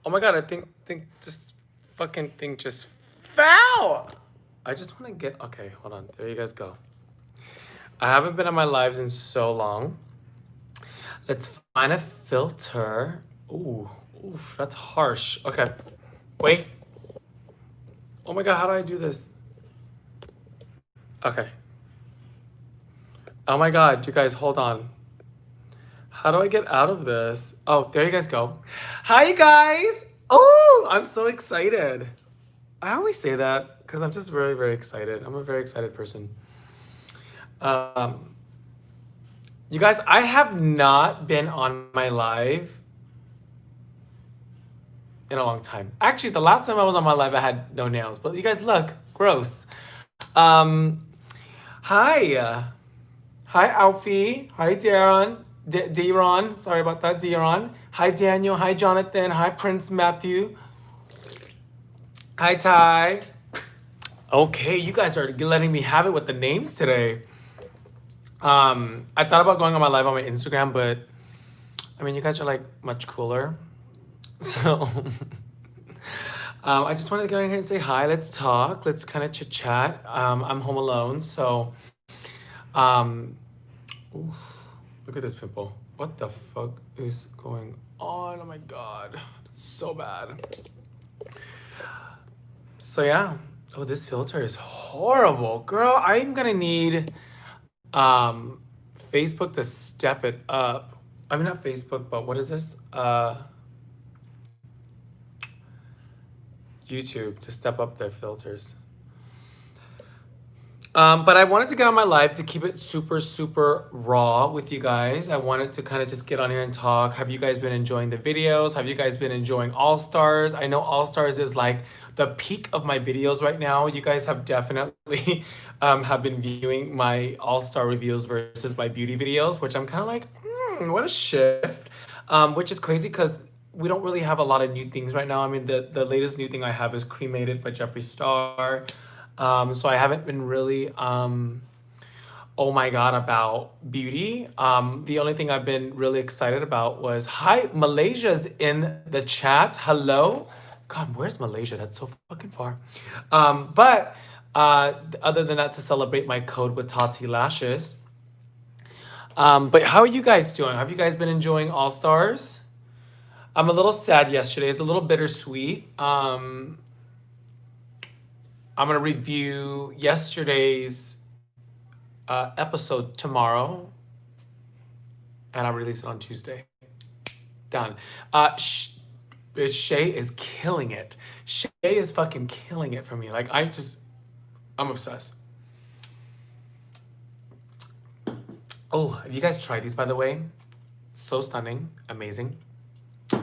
Oh my god, I think just fucking thing just fell. I just want to get okay. Hold on, there you guys go. I haven't been on my lives in so long. Let's find a filter. Ooh, oof, that's harsh. Okay, wait. Oh my god, how do I do this? Okay. Oh my god, you guys, hold on. How do I get out of this? Oh, there you guys go. Hi, you guys. Oh, I'm so excited. I always say that because I'm just very, very excited. I'm a very excited person. Um, you guys, I have not been on my live in a long time. Actually, the last time I was on my live, I had no nails. But you guys, look, gross. Um, hi, hi, Alfie. Hi, Darren. Deron. Sorry about that, Deron. Hi, Daniel. Hi, Jonathan. Hi, Prince Matthew. Hi, Ty. Okay, you guys are letting me have it with the names today. I thought about going on my live on my Instagram, but I mean, you guys are like much cooler. So, I just wanted to go ahead and say hi. Let's talk. Let's kind of chit chat. I'm home alone, so um, oof, look at this pimple. What the fuck is going on? Oh my god, it's so bad. So yeah. Oh, this filter is horrible, girl. I'm gonna need um Facebook to step it up. I mean, not Facebook, but what is this? YouTube to step up their filters. But I wanted to get on my live to keep it super, super raw with you guys. I wanted to kind of just get on here and talk. Have you guys been enjoying the videos? Have you guys been enjoying All Stars? I know All Stars is like the peak of my videos right now. You guys have definitely have been viewing my All Star reviews versus my beauty videos, which I'm kind of like, what a shift. Which is crazy because we don't really have a lot of new things right now. I mean, the latest new thing I have is Cremated by Jeffree Star. So I haven't been really, oh my God, about beauty. The only thing I've been really excited about was, hi, Malaysia's in the chat. Hello. God, where's Malaysia? That's so fucking far. But other than that, to celebrate my code with Tati Lashes. But how are you guys doing? Have you guys been enjoying All Stars? I'm a little sad yesterday. It's a little bittersweet. I'm gonna review yesterday's episode tomorrow, and I'll release it on Tuesday. Done. Shay is killing it. Shay is fucking killing it for me. Like I'm obsessed. Oh, have you guys tried these by the way? So stunning, amazing.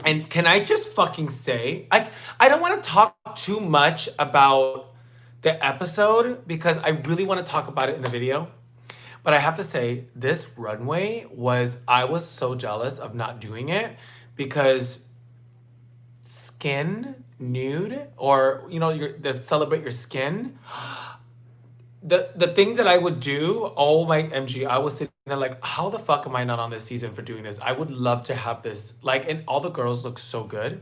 And can I just fucking say, I don't want to talk too much about the episode because I really want to talk about it in the video. But I have to say, this runway I was so jealous of not doing it because skin nude or, the celebrate your skin. The thing that I would do, oh my MG, I was sitting there like, how the fuck am I not on this season for doing this? I would love to have this. Like, and all the girls look so good.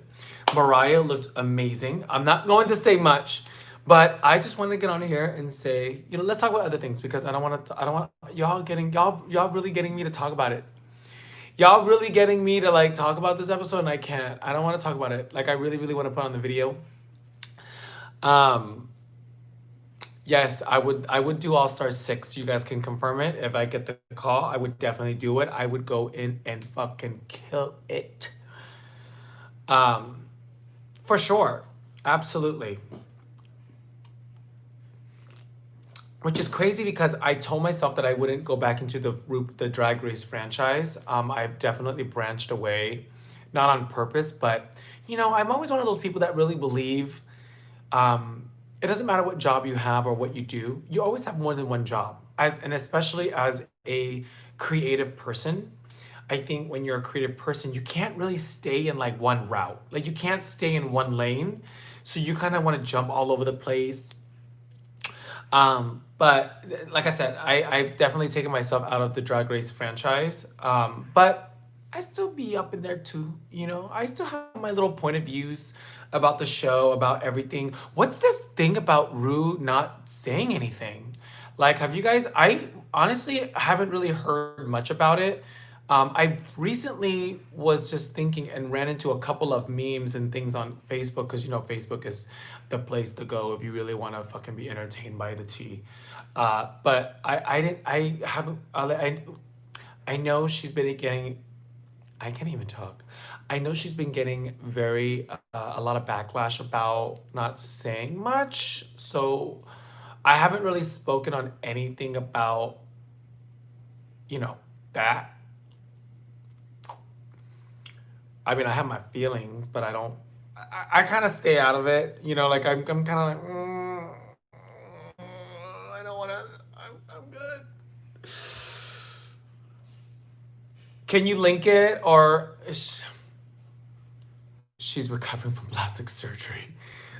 Mariah looked amazing. I'm not going to say much, but I just want to get on here and say, let's talk about other things because I don't want y'all really getting me to talk about it. Y'all really getting me to like talk about this episode and I can't. I don't want to talk about it. Like I really, really want to put on the video. Um, Yes, I would do All Star 6. You guys can confirm it. If I get the call, I would definitely do it. I would go in and fucking kill it. Um, for sure. Absolutely. Which is crazy because I told myself that I wouldn't go back into the Drag Race franchise. I've definitely branched away, not on purpose, but I'm always one of those people that really believe it doesn't matter what job you have or what you do, you always have more than one job. And especially as a creative person, I think when you're a creative person, you can't really stay in like one route. Like you can't stay in one lane. So you kind of want to jump all over the place. But like I said, I've definitely taken myself out of the Drag Race franchise. But I still be up in there too, you know. I still have my little point of views about the show, about everything. What's this thing about Rue not saying anything? Like, have you guys? I honestly haven't really heard much about it. I recently was just thinking and ran into a couple of memes and things on Facebook because you know Facebook is the place to go if you really want to fucking be entertained by the tea. But I didn't I haven't I know she's been getting I can't even talk. I know she's been getting very a lot of backlash about not saying much. So I haven't really spoken on anything about, you know, that. I mean, I have my feelings, but I don't. I kind of stay out of it. You know, like I'm kind of like, I don't want to. I'm good. Can you link it or? She's recovering from plastic surgery.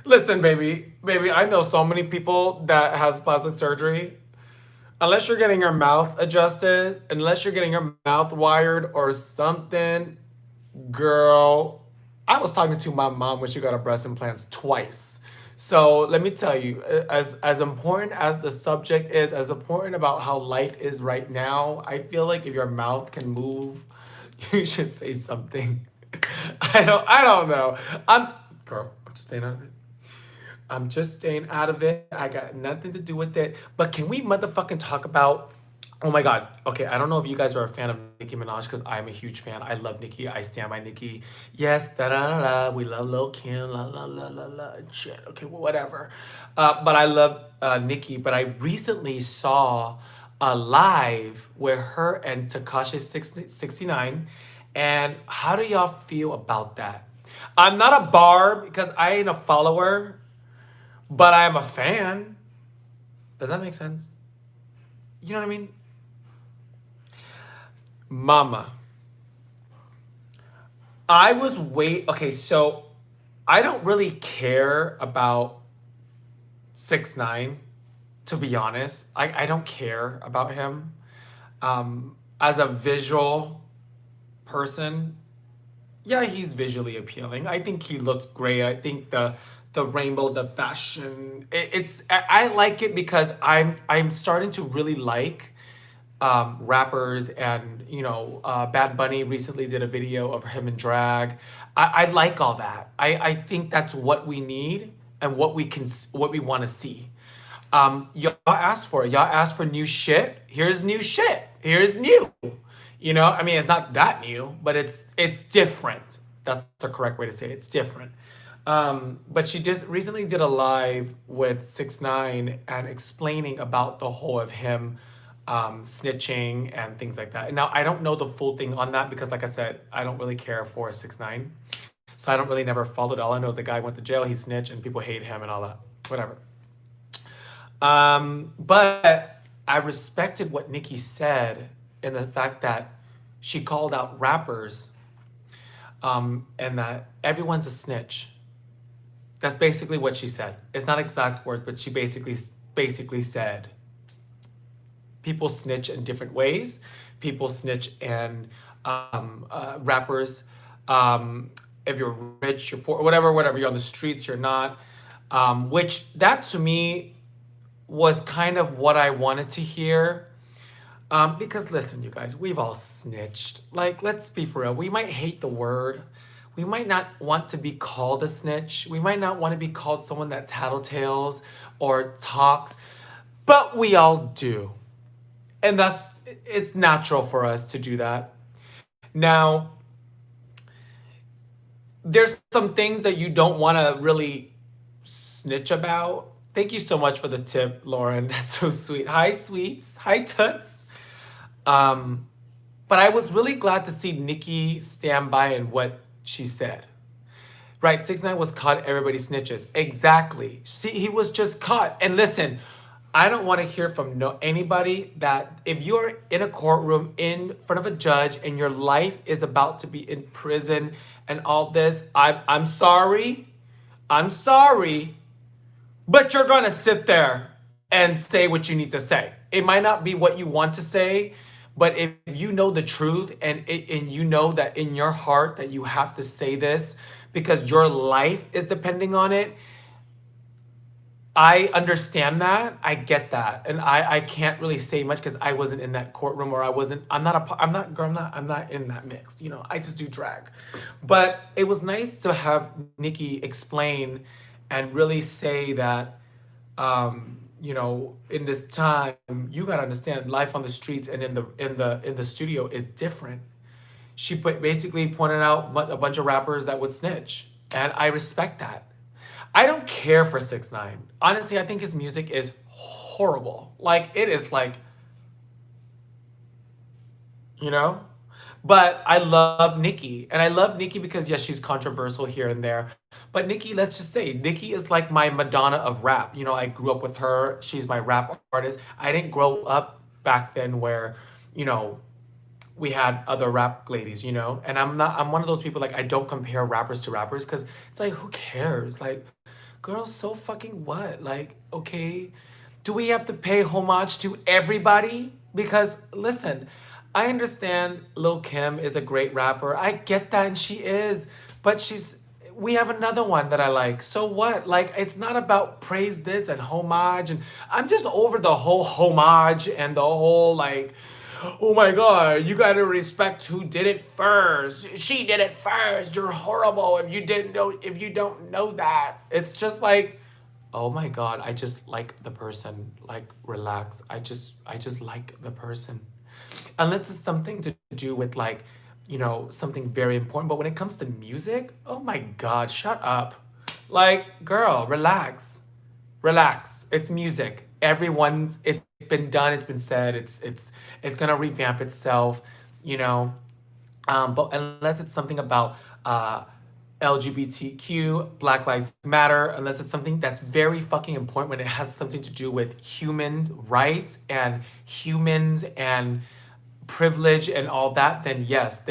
Listen, baby, I know so many people that has plastic surgery. Unless you're getting your mouth adjusted, unless you're getting your mouth wired or something, girl. I was talking to my mom when she got her breast implants twice. So let me tell you, as important as the subject is, as important about how life is right now, I feel like if your mouth can move, you should say something. I don't know. I'm just staying out of it. I'm just staying out of it. I got nothing to do with it. But can we motherfucking talk about? Oh my God. Okay, I don't know if you guys are a fan of Nicki Minaj because I'm a huge fan. I love Nicki. I stand by Nicki. Yes, da da da. Da. We love Lil Kim. La la la la la. Shit. Okay, well, whatever. But I love Nicki. But I recently saw a live with her and Takashi 69. And how do y'all feel about that? I'm not a Barb because I ain't a follower, but I'm a fan. Does that make sense? You know what I mean? Mama, I was okay, so I don't really care about 6ix9ine, to be honest. I don't care about him. As a visual person, yeah, he's visually appealing. I think he looks great. I think the rainbow, the fashion, I like it because I'm starting to really like rappers and you know Bad Bunny recently did a video of him in drag. I like all that. I think that's what we need and what we want to see. Y'all asked for it. Y'all asked for new shit. Here's new shit. Here's new. You know, I mean, it's not that new, but it's different. That's the correct way to say it. It's different. But she just recently did a live with 6ix9ine and explaining about the whole of him snitching and things like that. And now I don't know the full thing on that because, like I said, I don't really care for 6ix9ine, so I don't really never followed. All I know is the guy went to jail, he snitched, and people hate him and all that. Whatever. But I respected what Nicki said in the fact that she called out rappers, and that everyone's a snitch. That's basically what she said. It's not exact words, but she basically said people snitch in different ways. People snitch and rappers. If you're rich, you're poor, whatever. You're on the streets, you're not. Which that to me was kind of what I wanted to hear. Because listen, you guys, we've all snitched. Like, let's be for real. We might hate the word. We might not want to be called a snitch. We might not want to be called someone that tattletales or talks, but we all do. And it's natural for us to do that. Now, there's some things that you don't want to really snitch about. Thank you so much for the tip, Lauren. That's so sweet. Hi, sweets. Hi, toots. Um, but I was really glad to see Nicki stand by in what she said. Right, 6ix9ine was caught, everybody snitches. Exactly. See, he was just caught. And listen, I don't want to hear from anybody that if you're in a courtroom in front of a judge and your life is about to be in prison and all this, I'm sorry. I'm sorry. But you're going to sit there and say what you need to say. It might not be what you want to say, But if you know the truth and you know that in your heart that you have to say this because your life is depending on it, I understand that. I get that. And I can't really say much because I wasn't in that courtroom, or I wasn't, I'm not, girl, I'm not in that mix. You know, I just do drag. But it was nice to have Nikki explain and really say that, you know, in this time, you gotta understand life on the streets and in the studio is different. She basically pointed out a bunch of rappers that would snitch, and I respect that. I don't care for 6ix9ine. Honestly, I think his music is horrible. Like it is like, you know? But I love Nicki. And I love Nicki because yes, she's controversial here and there. But Nicki, let's just say, Nicki is like my Madonna of rap. You know, I grew up with her. She's my rap artist. I didn't grow up back then where, you know, we had other rap ladies, you know? And I'm one of those people, like, I don't compare rappers to rappers because it's like, who cares? Like, girl, so fucking what? Like, okay, do we have to pay homage to everybody? Because listen, I understand Lil Kim is a great rapper. I get that, and she is. But we have another one that I like. So what? Like, it's not about praise this and homage. And I'm just over the whole homage and the whole, like, oh my God, you gotta respect who did it first. She did it first. You're horrible if you don't know that. It's just like, oh my God, I just like the person. Like, relax. I just like the person. Unless it's something to do with, like, you know, something very important. But when it comes to music, oh my God, shut up. Like, girl, relax. Relax. It's music. It's been done, it's been said, it's gonna revamp itself, you know. But unless it's something about LGBTQ, Black Lives Matter, unless it's something that's very fucking important when it has something to do with human rights and humans and privilege and all that, then yes,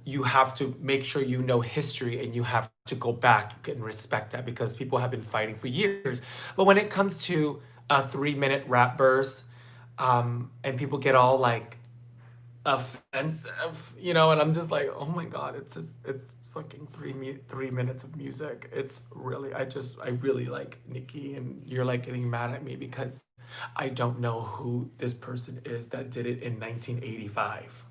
you have to make sure you know history and you have to go back and respect that because people have been fighting for years. But when it comes to a 3-minute rap verse, and people get all like offensive, you know, and I'm just like, oh my God, it's fucking 3 minutes of music. It's really, I really like Nicki, and you're like getting mad at me because I don't know who this person is that did it in 1985.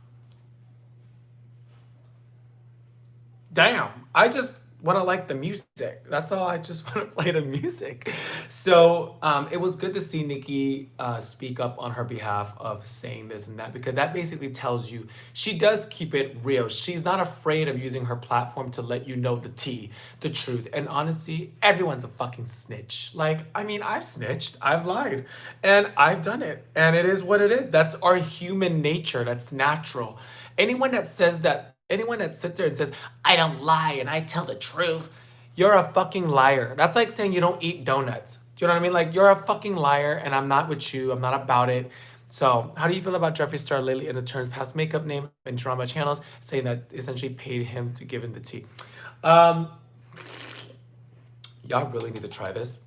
Damn, I just want to like the music. That's all. I just want to play the music. So it was good to see Nikki speak up on her behalf of saying this and that, because that basically tells you she does keep it real. She's not afraid of using her platform to let you know the tea, the truth. And honestly, everyone's a fucking snitch. Like, I mean, I've snitched, I've lied, and I've done it. And it is what it is. That's our human nature. That's natural. Anyone that sits there and says, I don't lie and I tell the truth, you're a fucking liar. That's like saying you don't eat donuts. Do you know what I mean? Like, you're a fucking liar, and I'm not with you. I'm not about it. So, how do you feel about Jeffree Star lately in the turns past makeup name and drama channels saying that essentially paid him to give him the tea? Um, y'all really need to try this.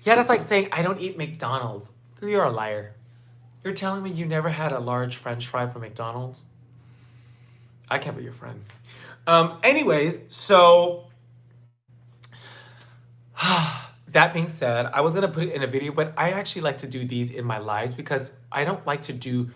Yeah, that's like saying I don't eat McDonald's. You're a liar. You're telling me you never had a large French fry from McDonald's? I can't be your friend. Anyways, so that being said, I was gonna put it in a video, but I actually like to do these in my lives because I don't like to do.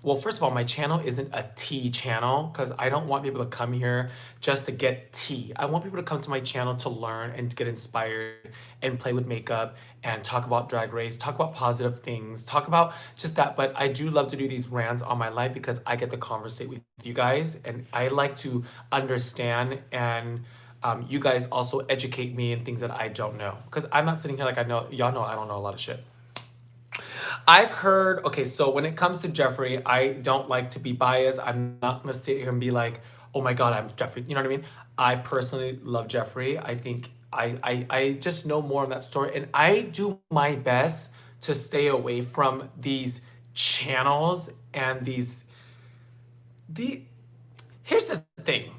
Well, first of all, my channel isn't a tea channel because I don't want people to come here just to get tea. I want people to come to my channel to learn and to get inspired and play with makeup and talk about Drag Race, talk about positive things, talk about just that. But I do love to do these rants on my life because I get to conversate with you guys, and I like to understand, and you guys also educate me in things that I don't know, because I'm not sitting here like I know, y'all know I don't know a lot of shit. I've heard, okay, so when it comes to Jeffree, I don't like to be biased. I'm not gonna sit here and be like, oh my God, I'm Jeffree. You know what I mean? I personally love Jeffree. I think I just know more of that story. And I do my best to stay away from these channels and the here's the thing.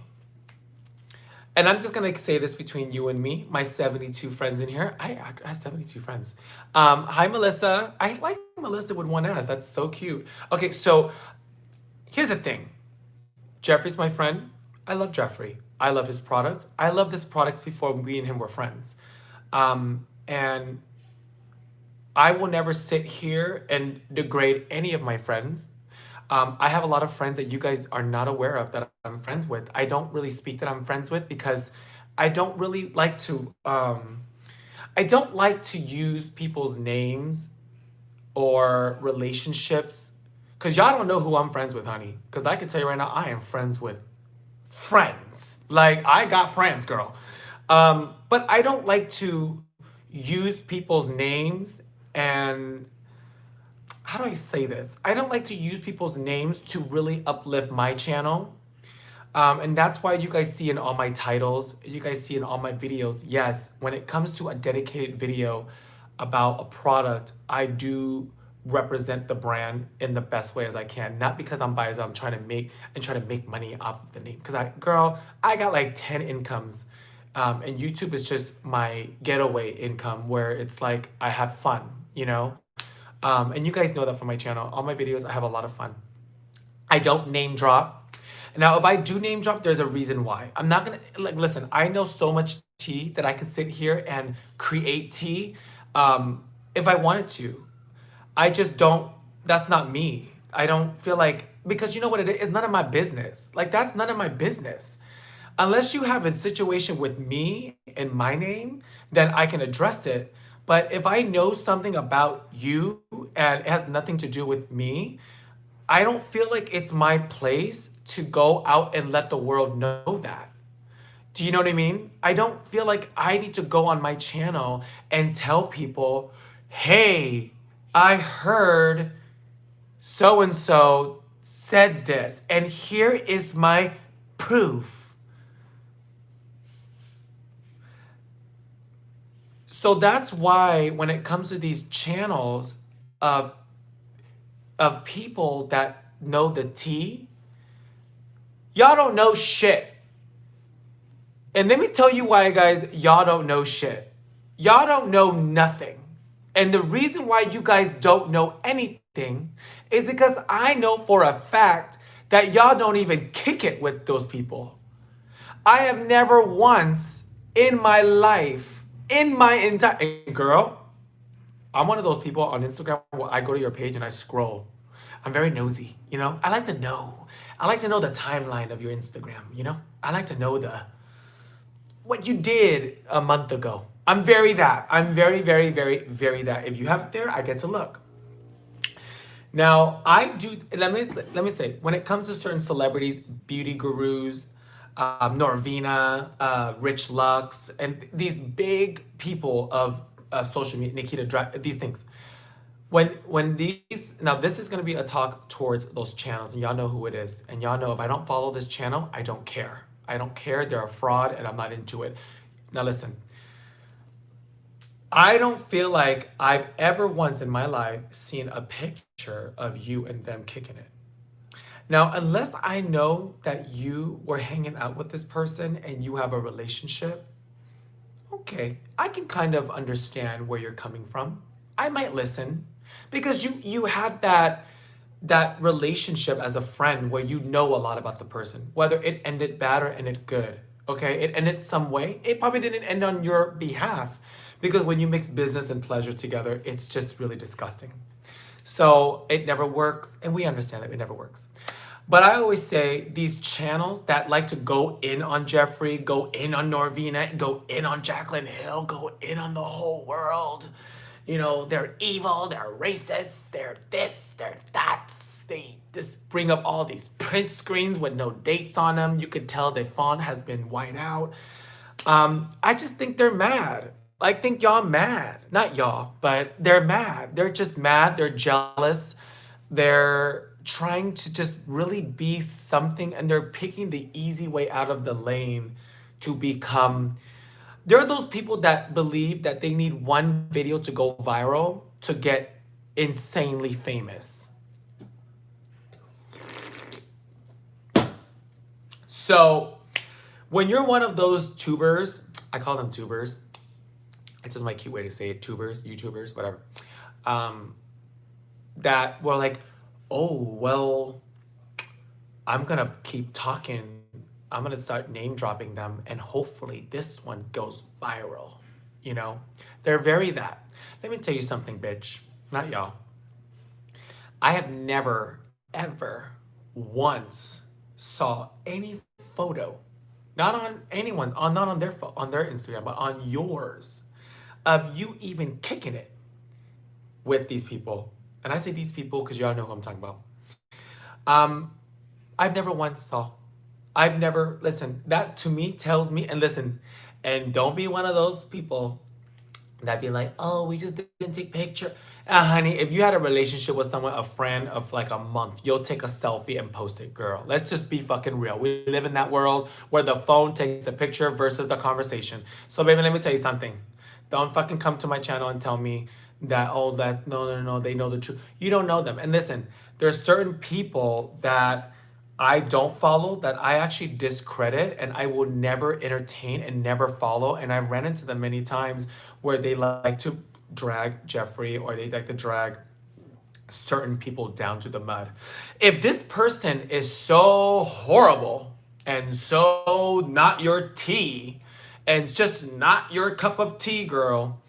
And I'm just gonna say this between you and me, my 72 friends in here. I have 72 friends. Hi, Melissa. I like Melissa with one S. That's so cute. Okay, so here's the thing. Jeffree's my friend. I love Jeffree. I love his products. I love his products before we and him were friends. And I will never sit here and degrade any of my friends. I have a lot of friends that you guys are not aware of that I'm friends with. I don't really speak that I'm friends with because I don't really like to. I don't like to use people's names or relationships because y'all don't know who I'm friends with, honey. Because I can tell you right now, I am friends with friends. Like, I got friends, girl. But I don't like to use people's names and how do I say this? I don't like to use people's names to really uplift my channel. And that's why you guys see in all my titles, you guys see in all my videos, yes, when it comes to a dedicated video about a product, I do represent the brand in the best way as I can. Not because I'm biased, I'm trying to make money off of the name. Because I got like 10 incomes. And YouTube is just my getaway income where it's like I have fun, you know? And you guys know that from my channel. All my videos, I have a lot of fun. I don't name drop. Now, if I do name drop, there's a reason why. I'm not gonna, like, listen, I know so much tea that I could sit here and create tea if I wanted to. I just don't, that's not me. I don't feel like, because you know what it is? It's none of my business. Like, that's none of my business. Unless you have a situation with me and my name, then I can address it. But if I know something about you and it has nothing to do with me, I don't feel like it's my place to go out and let the world know that. Do you know what I mean? I don't feel like I need to go on my channel and tell people, hey, I heard so and so said this, and here is my proof. So that's why when it comes to these channels of people that know the tea, y'all don't know shit. And let me tell you why, guys, y'all don't know shit. Y'all don't know nothing. And the reason why you guys don't know anything is because I know for a fact that y'all don't even kick it with those people. I have never once in my life, in my entire... Girl, I'm one of those people on Instagram where I go to your page and I scroll. I'm very nosy, you know? I like to know. I like to know the timeline of your Instagram, you know? I like to know what you did a month ago. I'm very that. I'm very, very, very, very that. If you have it there, I get to look. Now, I do, let me say, when it comes to certain celebrities, beauty gurus, Norvina, Rich Lux, and these big people of social media, these things. When these, now this is going to be a talk towards those channels, and y'all know who it is. And y'all know if I don't follow this channel, I don't care. I don't care. They're a fraud and I'm not into it. Now listen, I don't feel like I've ever once in my life seen a picture of you and them kicking it. Now, unless I know that you were hanging out with this person and you have a relationship, okay, I can kind of understand where you're coming from. I might listen because you have that relationship as a friend where you know a lot about the person, whether it ended bad or ended good. Okay, it ended some way. It probably didn't end on your behalf because when you mix business and pleasure together, it's just really disgusting. So it never works, and we understand that it never works. But I always say these channels that like to go in on Jeffree, go in on Norvina, go in on Jaclyn Hill, go in on the whole world. You know, they're evil, they're racist, they're this, they're that. They just bring up all these print screens with no dates on them. You could tell the font has been white out. I just think they're mad. I think y'all mad. Not y'all, but they're mad. They're just mad. They're jealous. They're trying to just really be something, and they're picking the easy way out of the lane to become... There are those people that believe that they need one video to go viral to get insanely famous. So when you're one of those tubers, I call them tubers. It's just my cute way to say it, tubers, YouTubers, whatever. that were like, oh, well, I'm gonna keep talking. I'm gonna start name dropping them, and hopefully this one goes viral. You know, they're very that. Let me tell you something, bitch. Not y'all. I have never, ever, once saw any photo, not on anyone, not on on their Instagram, but on yours, of you even kicking it with these people. And I say these people because y'all know who I'm talking about. Um, I've never once saw. I've never, listen, that to me tells me, and listen, and don't be one of those people that be like, oh, we just didn't take picture. Honey, if you had a relationship with someone, a friend of like a month, you'll take a selfie and post it, girl. Let's just be fucking real. We live in that world where the phone takes a picture versus the conversation. So, baby, let me tell you something. Don't fucking come to my channel and tell me that, oh, that, no, no, no, they know the truth. You don't know them. And listen, there's certain people that I don't follow that I actually discredit and I will never entertain and never follow. And I've ran into them many times where they like to drag Jeffree or they like to drag certain people down to the mud. If this person is so horrible and so not your tea and just not your cup of tea, girl,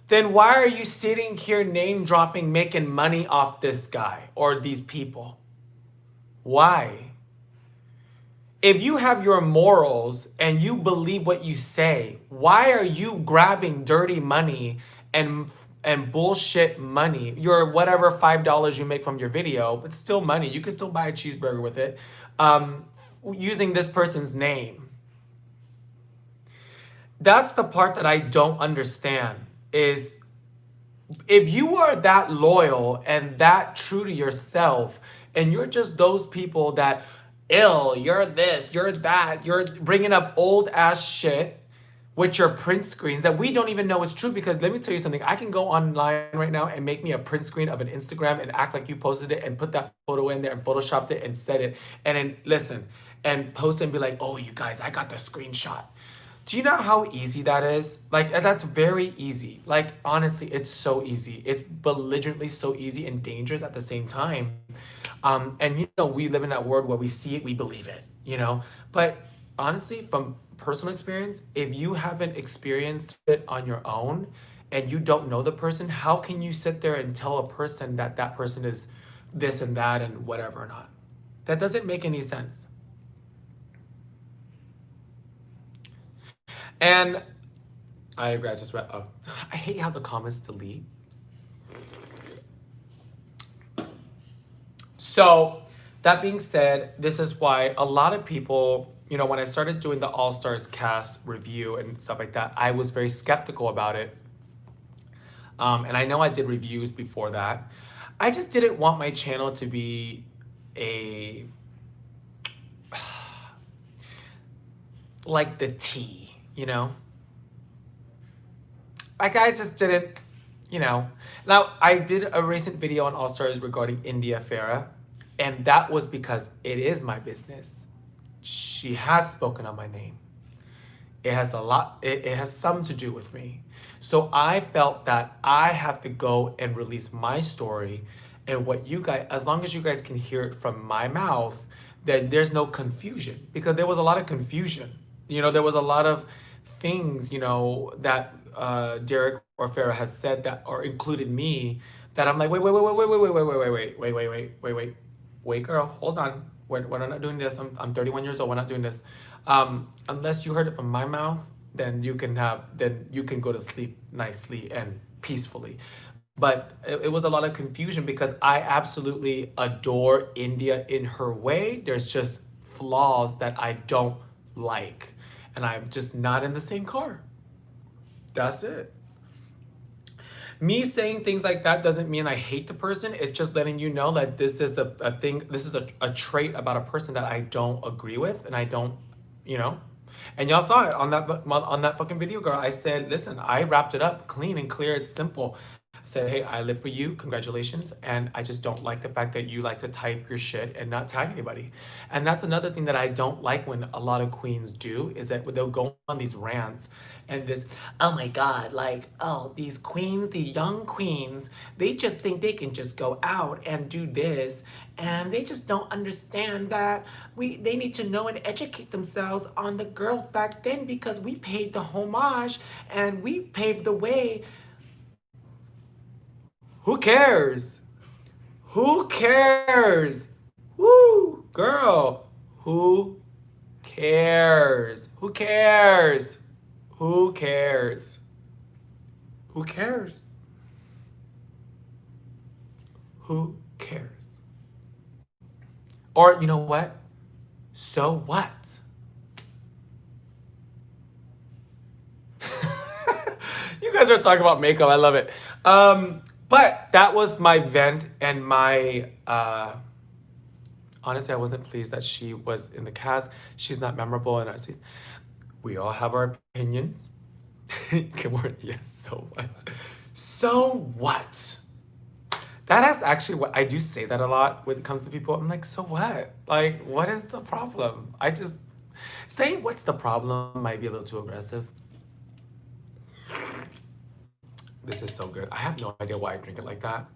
then why are you sitting here name dropping, making money off this guy or these people? Why? If you have your morals and you believe what you say, why are you grabbing dirty money and bullshit money? Your whatever $5 you make from your video, but still money. You can still buy a cheeseburger with it. Using this person's name. That's the part that I don't understand is if you are that loyal and that true to yourself and you're just those people that ill, you're this, you're that, you're bringing up old ass shit with your print screens that we don't even know is true. Because let me tell you something, I can go online right now and make me a print screen of an Instagram and act like you posted it and put that photo in there and photoshopped it and said it and then listen and post it and be like, oh, you guys, I got the screenshot. Do you know how easy that is? Like, that's very easy. Like, honestly, it's so easy. It's belligerently so easy and dangerous at the same time. And, you know, we live in that world where we see it, we believe it, you know? But honestly, from personal experience, if you haven't experienced it on your own and you don't know the person, how can you sit there and tell a person that that person is this and that and whatever or not? That doesn't make any sense. And I agree. I just read. Oh, I hate how the comments delete. So, that being said, this is why a lot of people, you know, when I started doing the All Stars cast review and stuff like that, I was very skeptical about it. And I know I did reviews before that. I just didn't want my channel to be a like the tea, you know? Like I just didn't, you know. Now I did a recent video on All Stars regarding India Farah, and that was because it is my business. She has spoken on my name. It has a lot, it has some to do with me. So I felt that I have to go and release my story and what you guys, as long as you guys can hear it from my mouth, then there's no confusion because there was a lot of confusion. You know, there was a lot of things, you know, that Derek or Farah has said that or included me that I'm like, wait, girl, hold on. We're not doing this. I'm 31 years old. We're not doing this. Unless you heard it from my mouth, then you can go to sleep nicely and peacefully. But it was a lot of confusion because I absolutely adore India in her way. There's just flaws that I don't like. And I'm just not in the same car. That's it. Me saying things like that doesn't mean I hate the person. It's just letting you know that this is a thing, this is a trait about a person that I don't agree with and I don't, you know. And y'all saw it on that fucking video, girl. I said, listen, I wrapped it up clean and clear. It's simple. said, hey, I live for you, congratulations. And I just don't like the fact that you like to type your shit and not tag anybody. And that's another thing that I don't like when a lot of queens do, is that they'll go on these rants and this, oh my God, like, oh, these queens, the young queens, they just think they can just go out and do this. And they just don't understand that they need to know and educate themselves on the girls back then, because we paid the homage and we paved the way. Who cares? Who cares? Woo, girl. Who cares? Who cares? Who cares? Who cares? Who cares? Or you know what? So what? You guys are talking about makeup. I love it. But that was my vent and my honestly, I wasn't pleased that she was in the cast. She's not memorable, and I see we all have our opinions. Kimora, yes, so what? So what? That is actually what I do say that a lot when it comes to people. I'm like, so what? Like, what is the problem? I just saying what's the problem might be a little too aggressive. This is so good. I have no idea why I drink it like that.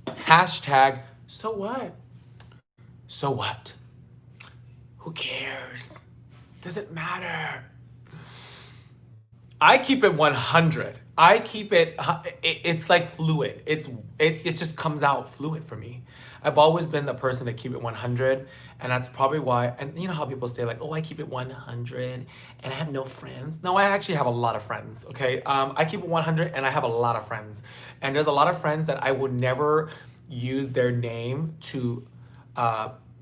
Hashtag, so what? So what? Who cares? Does it matter? I keep it 100. I keep it's like fluid. It just comes out fluid for me. I've always been the person to keep it 100, and that's probably why. And you know how people say like, "Oh, I keep it 100 and I have no friends." No, I actually have a lot of friends, okay? I keep it 100 and I have a lot of friends. And there's a lot of friends that I would never use their name to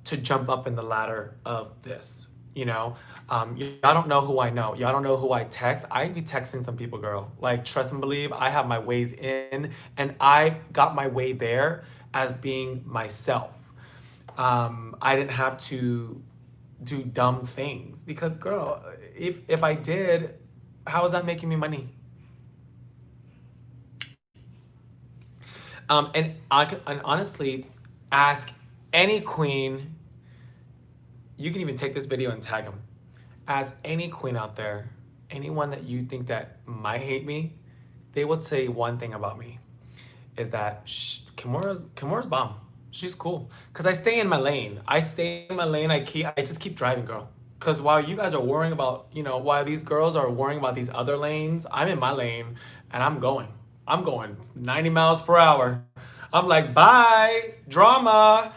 jump up in the ladder of this, you know? Y'all don't know who I know. Y'all don't know who I text. I be texting some people, girl. Like, trust and believe, I have my ways in, and I got my way there as being myself. I didn't have to do dumb things because, girl, if I did, how is that making me money? And honestly, ask any queen. You can even take this video and tag them. As any queen out there, anyone that you think that might hate me, they will say one thing about me, is that Kimora's bomb. She's cool. Cause I stay in my lane. I stay in my lane. I just keep driving, girl. Cause while you guys are worrying about, while these girls are worrying about these other lanes, I'm in my lane and I'm going. I'm going 90 miles per hour. I'm like, bye, drama.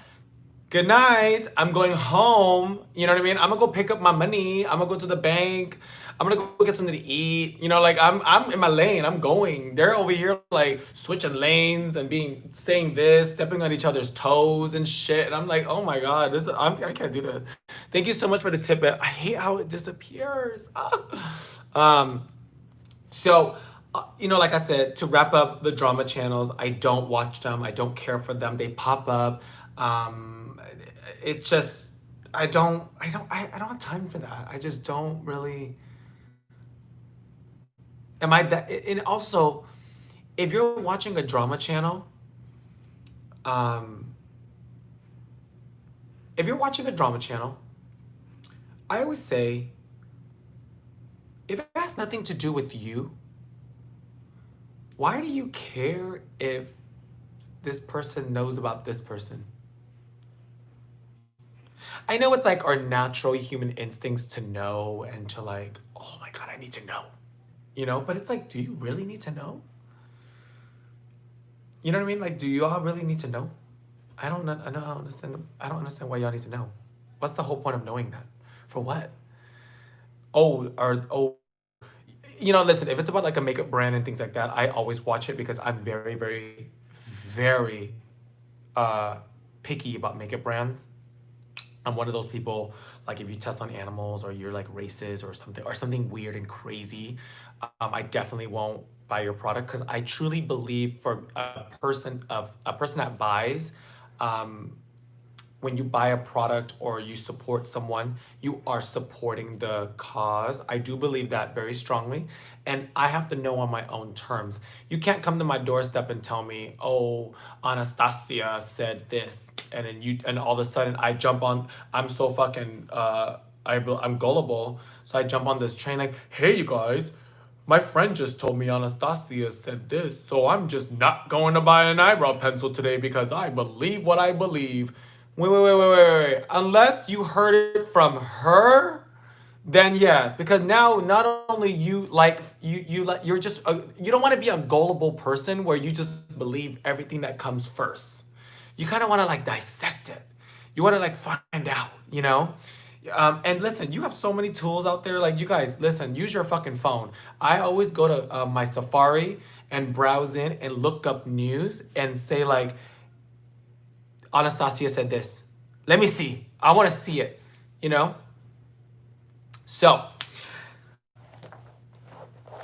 Good night. I'm going home. You know what I mean? I'm gonna go pick up my money. I'm gonna go to the bank. I'm gonna go get something to eat. Like I'm in my lane. I'm going. They're over here like switching lanes and saying this, stepping on each other's toes and shit. And I'm like, oh my God, I can't do this. Thank you so much for the tip. I hate how it disappears. So, like I said, to wrap up the drama channels, I don't watch them. I don't care for them. They pop up. It just, I don't have time for that. I just don't really. Am I that? And also, if you're watching a drama channel, um, if you're watching a drama channel, I always say, if it has nothing to do with you, why do you care if this person knows about this person? I know it's like our natural human instincts to know and to like, oh my God, I need to know. But it's like, do you really need to know? You know what I mean? Like, do you all really need to know? I don't understand. I don't understand why y'all need to know. What's the whole point of knowing that? For what? Listen, if it's about like a makeup brand and things like that, I always watch it because I'm very, very, very picky about makeup brands. I'm one of those people, like if you test on animals or you're like racist or something weird and crazy, I definitely won't buy your product, because I truly believe for a person that buys, when you buy a product or you support someone, you are supporting the cause. I do believe that very strongly. And I have to know on my own terms. You can't come to my doorstep and tell me, oh, Anastasia said this. And then and all of a sudden I jump on, I'm so fucking, I'm gullible. So I jump on this train like, hey, you guys, my friend just told me Anastasia said this, so I'm just not going to buy an eyebrow pencil today because I believe what I believe. Wait. Unless you heard it from her, then yes, because now not only you're just you don't want to be a gullible person where you just believe everything that comes first. You kind of want to like dissect it. You want to like find out, you know? And listen, you have so many tools out there. Like, you guys, listen, use your fucking phone. I always go to my Safari and browse in and look up news and say like, Anastasia said this. Let me see. I want to see it, you know? So,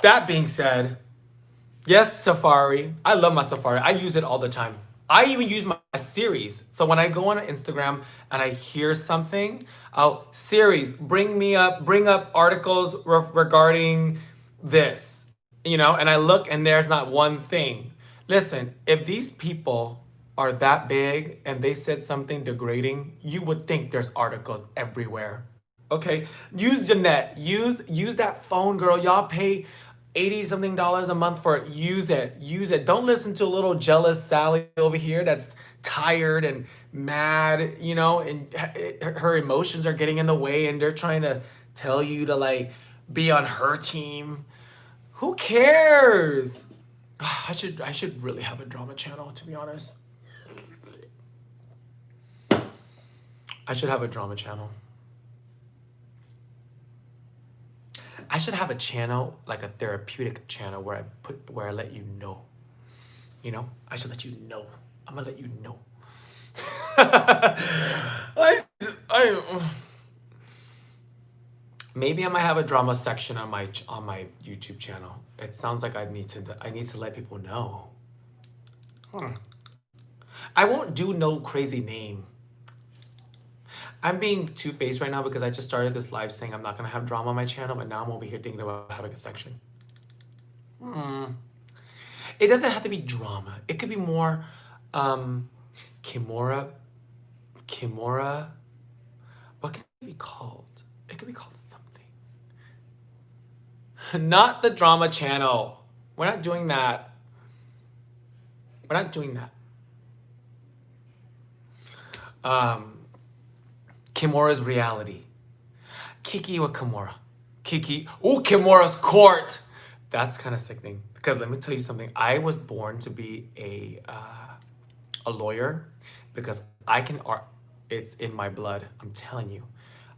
that being said, yes, Safari. I love my Safari. I use it all the time. I even use my series. So when I go on Instagram and I hear something, oh, series, bring up articles regarding this, you know, and I look and there's not one thing. Listen, if these people are that big and they said something degrading, you would think there's articles everywhere. Okay, use Jeanette. Use that phone, girl. Y'all pay 80 something dollars a month for it. Use it. Use it. Don't listen to a little jealous Sally over here that's tired and mad, you know, and her emotions are getting in the way and they're trying to tell you to like be on her team. Who cares? I should really have a drama channel, to be honest. I should have a drama channel. I should have a channel, like a therapeutic channel where I let you know. You know? I should let you know. I'm gonna let you know. I maybe I might have a drama section on my YouTube channel. It sounds like I need to let people know. I won't do no crazy name. I'm being two-faced right now because I just started this live saying I'm not gonna have drama on my channel, but now I'm over here thinking about having a section. It doesn't have to be drama. It could be more Kimora. What can it be called? It could be called something. Not the drama channel. We're not doing that. We're not doing that. Kimora's reality. Kiki with Kimora. Kiki. Oh, Kimora's court. That's kind of sickening. Because let me tell you something. I was born to be a lawyer because I can art. It's in my blood. I'm telling you.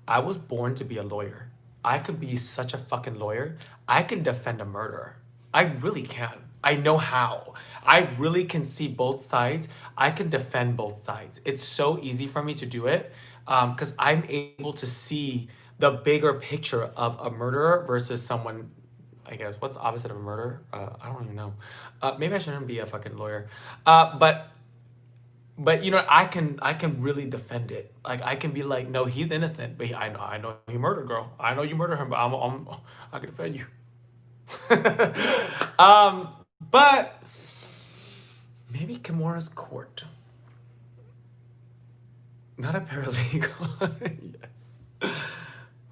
I was born to be a lawyer. I could be such a fucking lawyer. I can defend a murderer. I really can. I know how. I really can see both sides. I can defend both sides. It's so easy for me to do it because I'm able to see the bigger picture of a murderer versus someone, I guess, what's the opposite of a murderer? I don't even know. Maybe I shouldn't be a fucking lawyer. But you know, I can really defend it. Like I can be like, no, he's innocent, but I know he murdered, girl. I know you murdered him, but I can defend you. But maybe Kimora's court. Not a paralegal. Yes.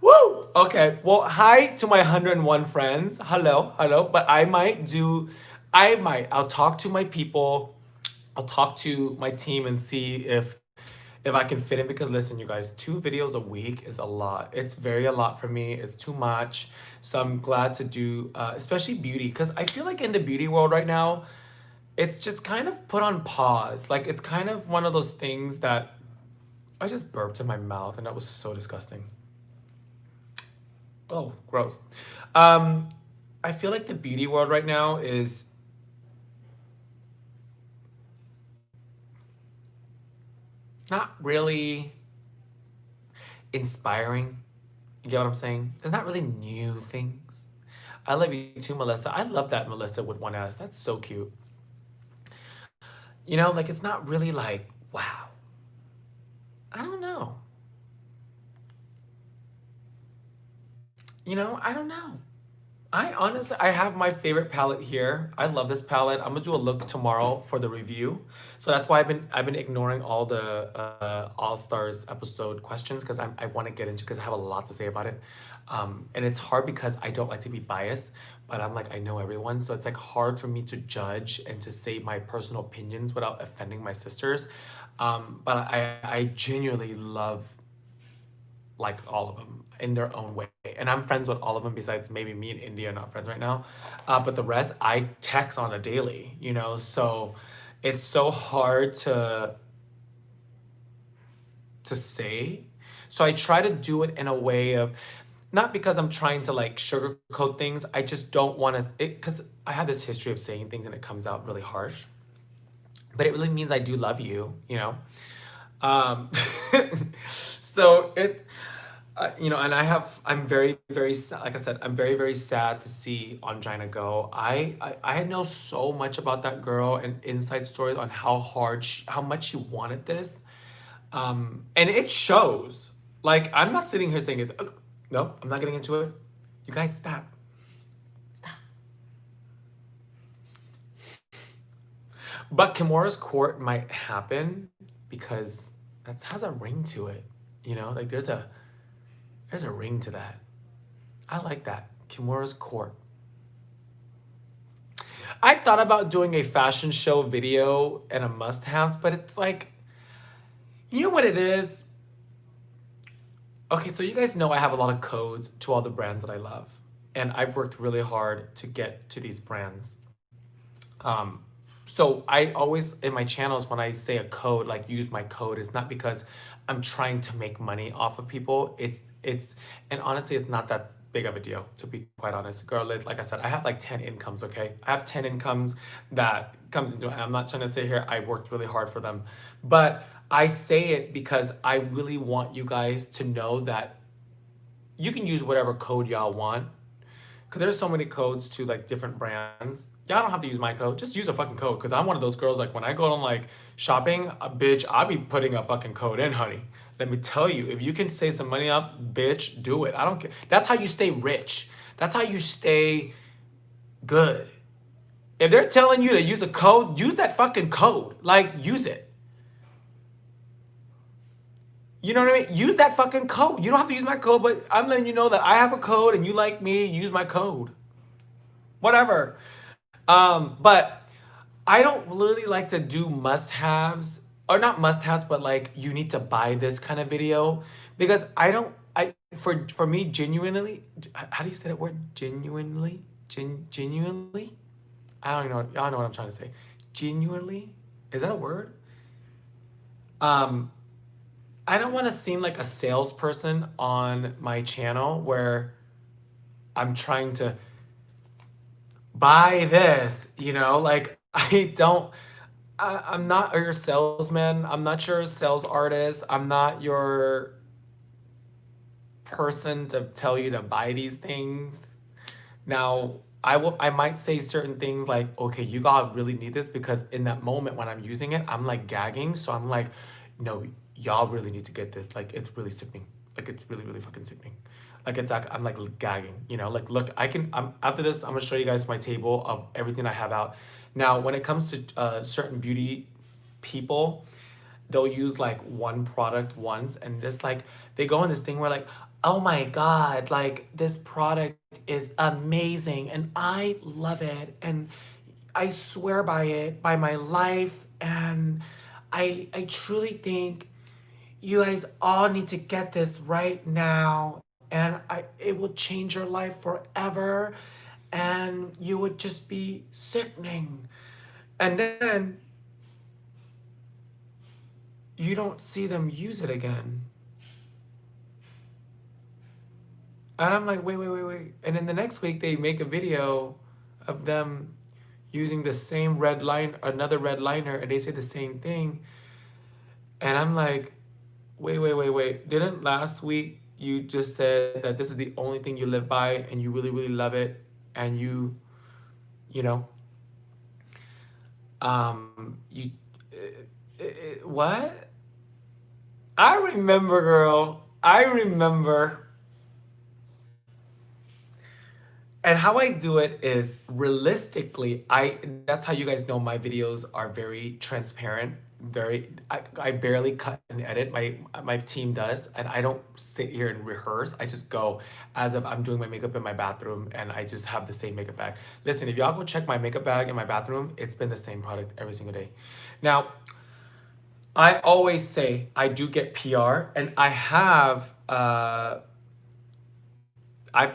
Woo! Okay. Well, hi to my 101 friends. Hello. But I'll talk to my people. I'll talk to my team and see if I can fit in, because listen, you guys, 2 videos a week is a lot. It's a lot for me. It's too much. So I'm glad to do, especially beauty, because I feel like in the beauty world right now, it's just kind of put on pause. Like it's kind of one of those things that I just burped in my mouth and that was so disgusting. Oh, gross. I feel like the beauty world right now is not really inspiring. You get what I'm saying? There's not really new things. I love you too, Melissa. I love that Melissa with 1S. That's so cute. You know, like it's not really like, wow. I don't know. I don't know. I honestly, I have my favorite palette here. I love this palette. I'm gonna do a look tomorrow for the review. So that's why I've been ignoring all the All Stars episode questions because I want to get into because I have a lot to say about it. And it's hard because I don't like to be biased, but I'm like I know everyone, so it's like hard for me to judge and to say my personal opinions without offending my sisters. But I genuinely love like all of them in their own way. And I'm friends with all of them besides maybe me and India are not friends right now. But the rest I text on a daily, so it's so hard to say. So I try to do it in a way of not because I'm trying to like sugarcoat things. I just don't want to because I have this history of saying things and it comes out really harsh. But it really means I do love you. Um, so and I'm very, very sad. Like I said, I'm very, very sad to see Angina go. I know so much about that girl and inside stories on how much she wanted this. And it shows. Like, I'm not sitting here saying it. No, I'm not getting into it. You guys stop. Stop. But Kimora's court might happen because that has a ring to it. Like there's a ring to that. I like that. Kimora's court. I thought about doing a fashion show video and a must-haves, but it's like, you know what it is? Okay, so you guys know I have a lot of codes to all the brands that I love. And I've worked really hard to get to these brands. Um, so I always in my channels when I say a code, like use my code, it's not because I'm trying to make money off of people. It's and honestly, it's not that big of a deal to be quite honest. Girl, like I said, I have like 10 incomes. Okay, I have 10 incomes that comes into it. I'm not trying to say here I worked really hard for them, but I say it because I really want you guys to know that you can use whatever code y'all want because there's so many codes to like different brands. Y'all don't have to use my code. Just use a fucking code. Because I'm one of those girls like when I go on like shopping, bitch, I'll be putting a fucking code in, honey. Let me tell you, if you can save some money off, bitch, do it. I don't care. That's how you stay rich. That's how you stay good. If they're telling you to use a code, use that fucking code. Like, use it. You know what I mean? Use that fucking code. You don't have to use my code, but I'm letting you know that I have a code and you like me, use my code. Whatever. But I don't really like to do must-haves, or not must-haves, but like you need to buy this kind of video because I don't. For me, genuinely, how do you say that word? Genuinely, genuinely. I don't know. Y'all know what I'm trying to say. Genuinely, is that a word? Um, I don't want to seem like a salesperson on my channel where I'm trying to buy this, like I'm not your salesman. I'm not your sales artist. I'm not your person to tell you to buy these things. Now, I might say certain things like, okay, you gotta really need this because in that moment when I'm using it, I'm like gagging. So I'm like, no, y'all really need to get this. Like it's really sickening. Like it's really, really fucking sickening. Like it's like I'm like gagging, like look, I'm after this, I'm gonna show you guys my table of everything I have out. Now, when it comes to certain beauty people, they'll use like one product once and just like they go in this thing where like, oh my god, like this product is amazing and I love it and I swear by it by my life and I truly think you guys all need to get this right now and it will change your life forever and you would just be sickening. And then you don't see them use it again. And I'm like, wait, wait, wait, wait. And then the next week they make a video of them using the same another red liner, and they say the same thing. And I'm like, wait, wait, wait, wait. Didn't last week you just said that this is the only thing you live by and you really, really love it and you know, you, what? I remember, girl. I remember. And how I do it is realistically, that's how you guys know my videos are very transparent. I barely cut and edit. My team does, and I don't sit here and rehearse. I just go as if I'm doing my makeup in my bathroom and I just have the same makeup bag. Listen, if y'all go check my makeup bag in my bathroom, it's been the same product every single day. Now, I always say I do get PR, and I've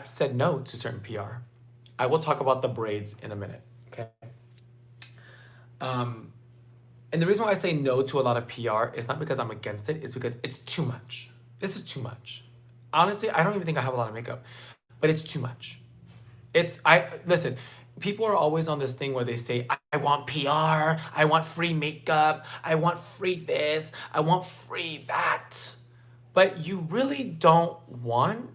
said no to certain PR. I will talk about the braids in a minute. Okay. Um, and the reason why I say no to a lot of PR is not because I'm against it, it's because it's too much. This is too much. Honestly, I don't even think I have a lot of makeup, but it's too much. I listen, people are always on this thing where they say, I want PR, I want free makeup, I want free this, I want free that. But you really don't want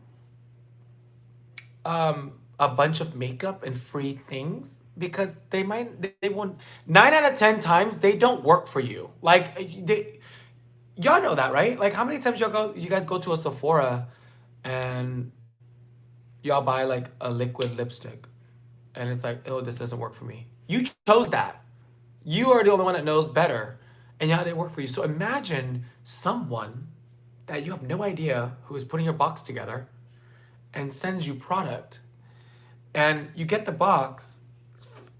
a bunch of makeup and free things because they won't 9 out of 10 times they don't work for you. Like y'all know that, right? Like how many times you guys go to a Sephora and y'all buy like a liquid lipstick and it's like, oh, this doesn't work for me. You chose that. You are the only one that knows better, and yeah, it didn't work for you. So imagine someone that you have no idea who is putting your box together and sends you product, and you get the box.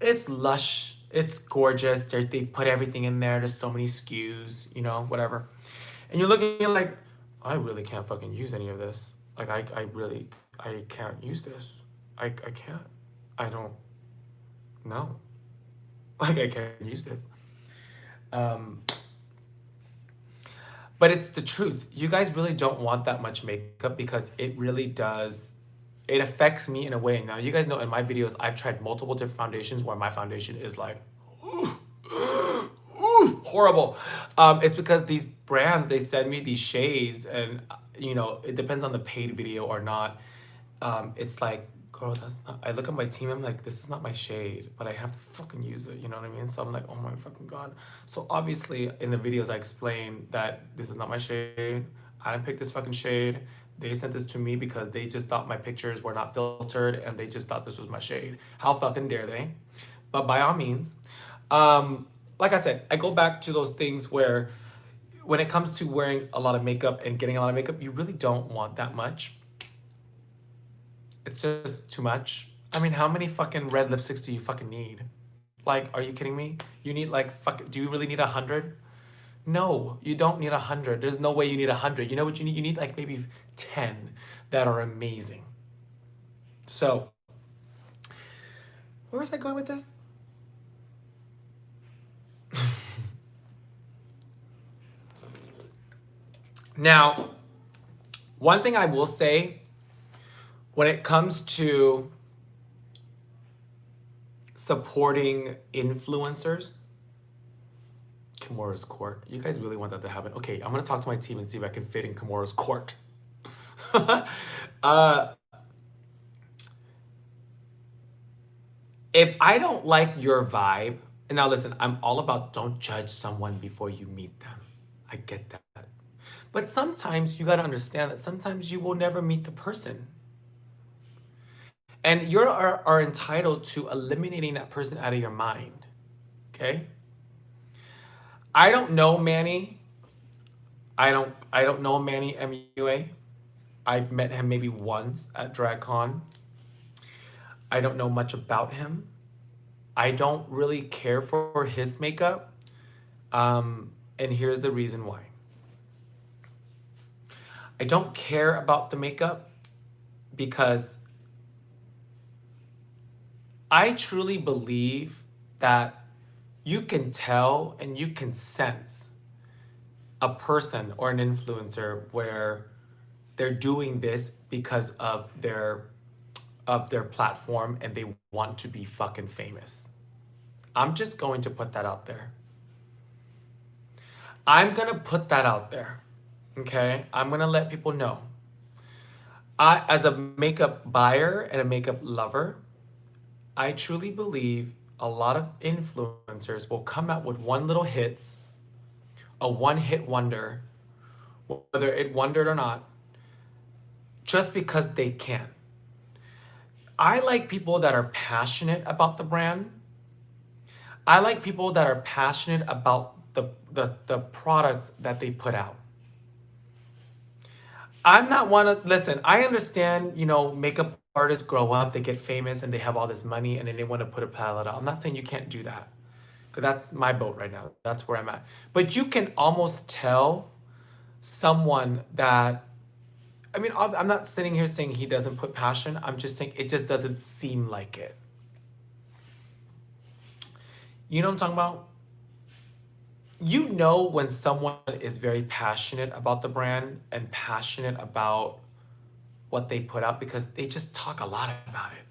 It's lush. It's gorgeous. They put everything in there. There's so many SKUs, whatever. And you're looking at like, I really can't fucking use any of this. Like, I can't use this. I can't. I don't know. Like, I can't use this. But it's the truth. You guys really don't want that much makeup because it really does. It affects me in a way. Now, you guys know in my videos, I've tried multiple different foundations where my foundation is like, horrible. It's because these brands, they send me these shades and, it depends on the paid video or not. It's like, girl, that's not, I look at my team, I'm like, this is not my shade, but I have to fucking use it, you know what I mean? So I'm like, oh my fucking God. So obviously in the videos I explain that this is not my shade. I didn't pick this fucking shade. They sent this to me because they just thought my pictures were not filtered and they just thought this was my shade. How fucking dare they? But by all means, like I said, I go back to those things where when it comes to wearing a lot of makeup and getting a lot of makeup, you really don't want that much. It's just too much. I mean, how many fucking red lipsticks do you fucking need? Like, are you kidding me? You need like do you really need 100? No, you don't need 100. There's no way you need 100. You know what you need? You need like maybe 10 that are amazing. So, where was I going with this? Now, one thing I will say when it comes to supporting influencers, Kimora's court. You guys really want that to happen? Okay, I'm gonna talk to my team and see if I can fit in Kimora's court. If I don't like your vibe, and now listen, I'm all about don't judge someone before you meet them. I get that. But sometimes you gotta understand that sometimes you will never meet the person. And you are entitled to eliminating that person out of your mind. Okay? I don't know Manny. I don't know Manny MUA. I've met him maybe once at DragCon. I don't know much about him. I don't really care for his makeup. And here's the reason why. I don't care about the makeup because I truly believe that you can tell and you can sense a person or an influencer where they're doing this because of their platform and they want to be fucking famous. I'm just going to put that out there. I'm going to put that out there. Okay? I'm going to let people know. I, as a makeup buyer and a makeup lover, I truly believe a lot of influencers will come out with one little hits, a one-hit wonder, whether it wondered or not, just because they can. I like people that are passionate about the brand. I like people that are passionate about the products that they put out. I'm not one of, listen, I understand, makeup artists grow up, they get famous, and they have all this money, and then they want to put a palette out. I'm not saying you can't do that, because that's my boat right now. That's where I'm at. But you can almost tell someone that, I mean, I'm not sitting here saying he doesn't put passion. I'm just saying it just doesn't seem like it. You know what I'm talking about? You know when someone is very passionate about the brand and passionate about what they put out because they just talk a lot about it.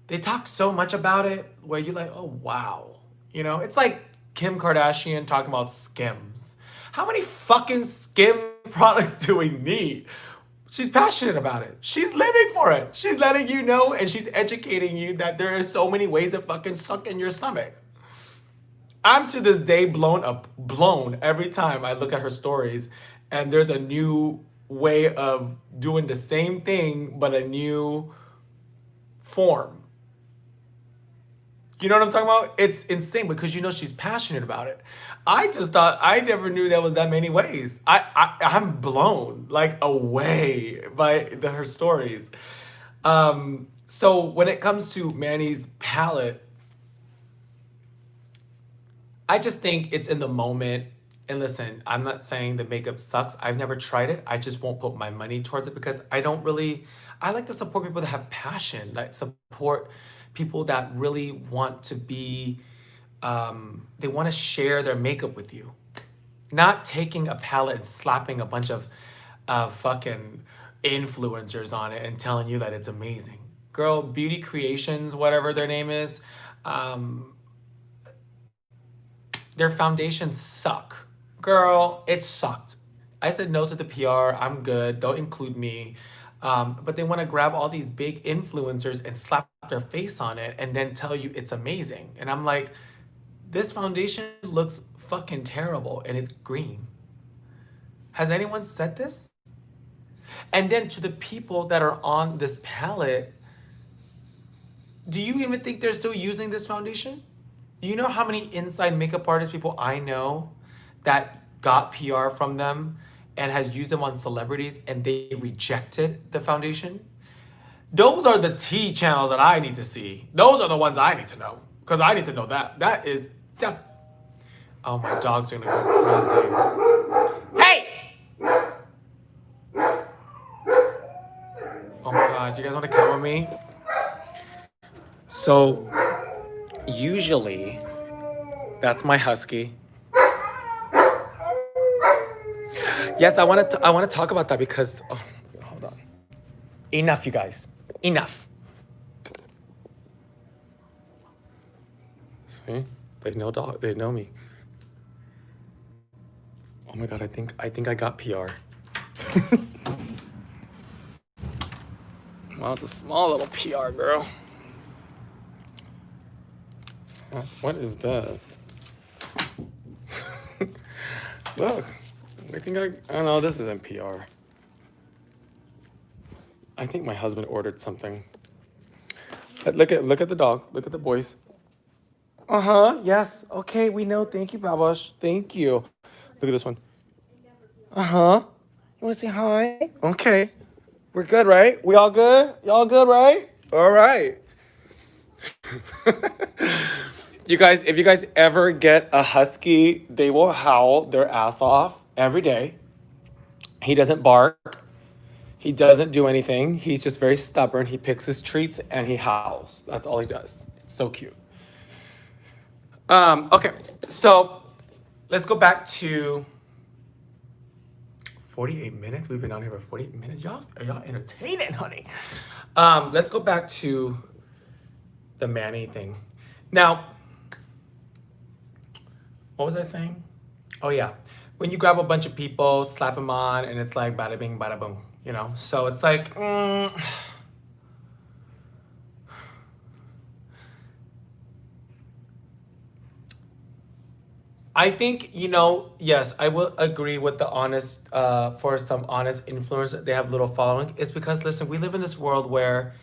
They talk so much about it where you're like, oh, wow. It's like Kim Kardashian talking about Skims. How many fucking Skim products do we need? She's passionate about it. She's living for it. She's letting you know and she's educating you that there are so many ways to fucking suck in your stomach. I'm to this day blown every time I look at her stories and there's a new way of doing the same thing but a new form. You know what I'm talking about? It's insane because she's passionate about it. I just thought I never knew there was that many ways. I'm blown like away by her stories. So when it comes to Manny's palette, I just think it's in the moment. And listen, I'm not saying the makeup sucks. I've never tried it. I just won't put my money towards it because I like to support people that have passion, like support people that really want to be, they want to share their makeup with you. Not taking a palette and slapping a bunch of fucking influencers on it and telling you that it's amazing. Girl, Beauty Creations, whatever their name is, their foundations suck. Girl, it sucked. I said no to the PR. I'm good. Don't include me. But they want to grab all these big influencers and slap their face on it and then tell you it's amazing. And I'm like, this foundation looks fucking terrible and it's green. Has anyone said this? And then to the people that are on this palette, do you even think they're still using this foundation? You know how many inside makeup artist people I know that got PR from them and has used them on celebrities and they rejected the foundation? Those are the T channels that I need to see. Those are the ones I need to know because I need to know that. That is def. Oh, my dogs are gonna go crazy. Hey! Oh my God, you guys want to come with me? So, usually, that's my husky. Yes, I want to talk about that because, oh, hold on. Enough, you guys. Enough. See? They know dog. They know me. Oh my God, I think I got PR. Well, it's a small little PR, girl. What is this? Look, I don't know, this isn't PR. I think my husband ordered something. But look at the dog. Look at the boys. Uh-huh, yes. Okay, we know. Thank you, Babosh. Thank you. Look at this one. Uh-huh. You want to say hi? Okay. We're good, right? We all good? Y'all good, right? All right. You guys, if you guys ever get a husky, they will howl their ass off every day. He doesn't bark. He doesn't do anything. He's just very stubborn. He picks his treats and he howls. That's all he does. It's so cute. Okay, so let's go back to 48 minutes. We've been on here for 48 minutes. Are y'all entertaining, honey? Let's go back to the Manny thing. Now, what was I saying? Oh yeah, when you grab a bunch of people, slap them on, and it's like bada bing, bada boom, So it's like, I think, yes, I will agree with the honest, for some honest influencers, they have little following. It's because, listen, we live in this world where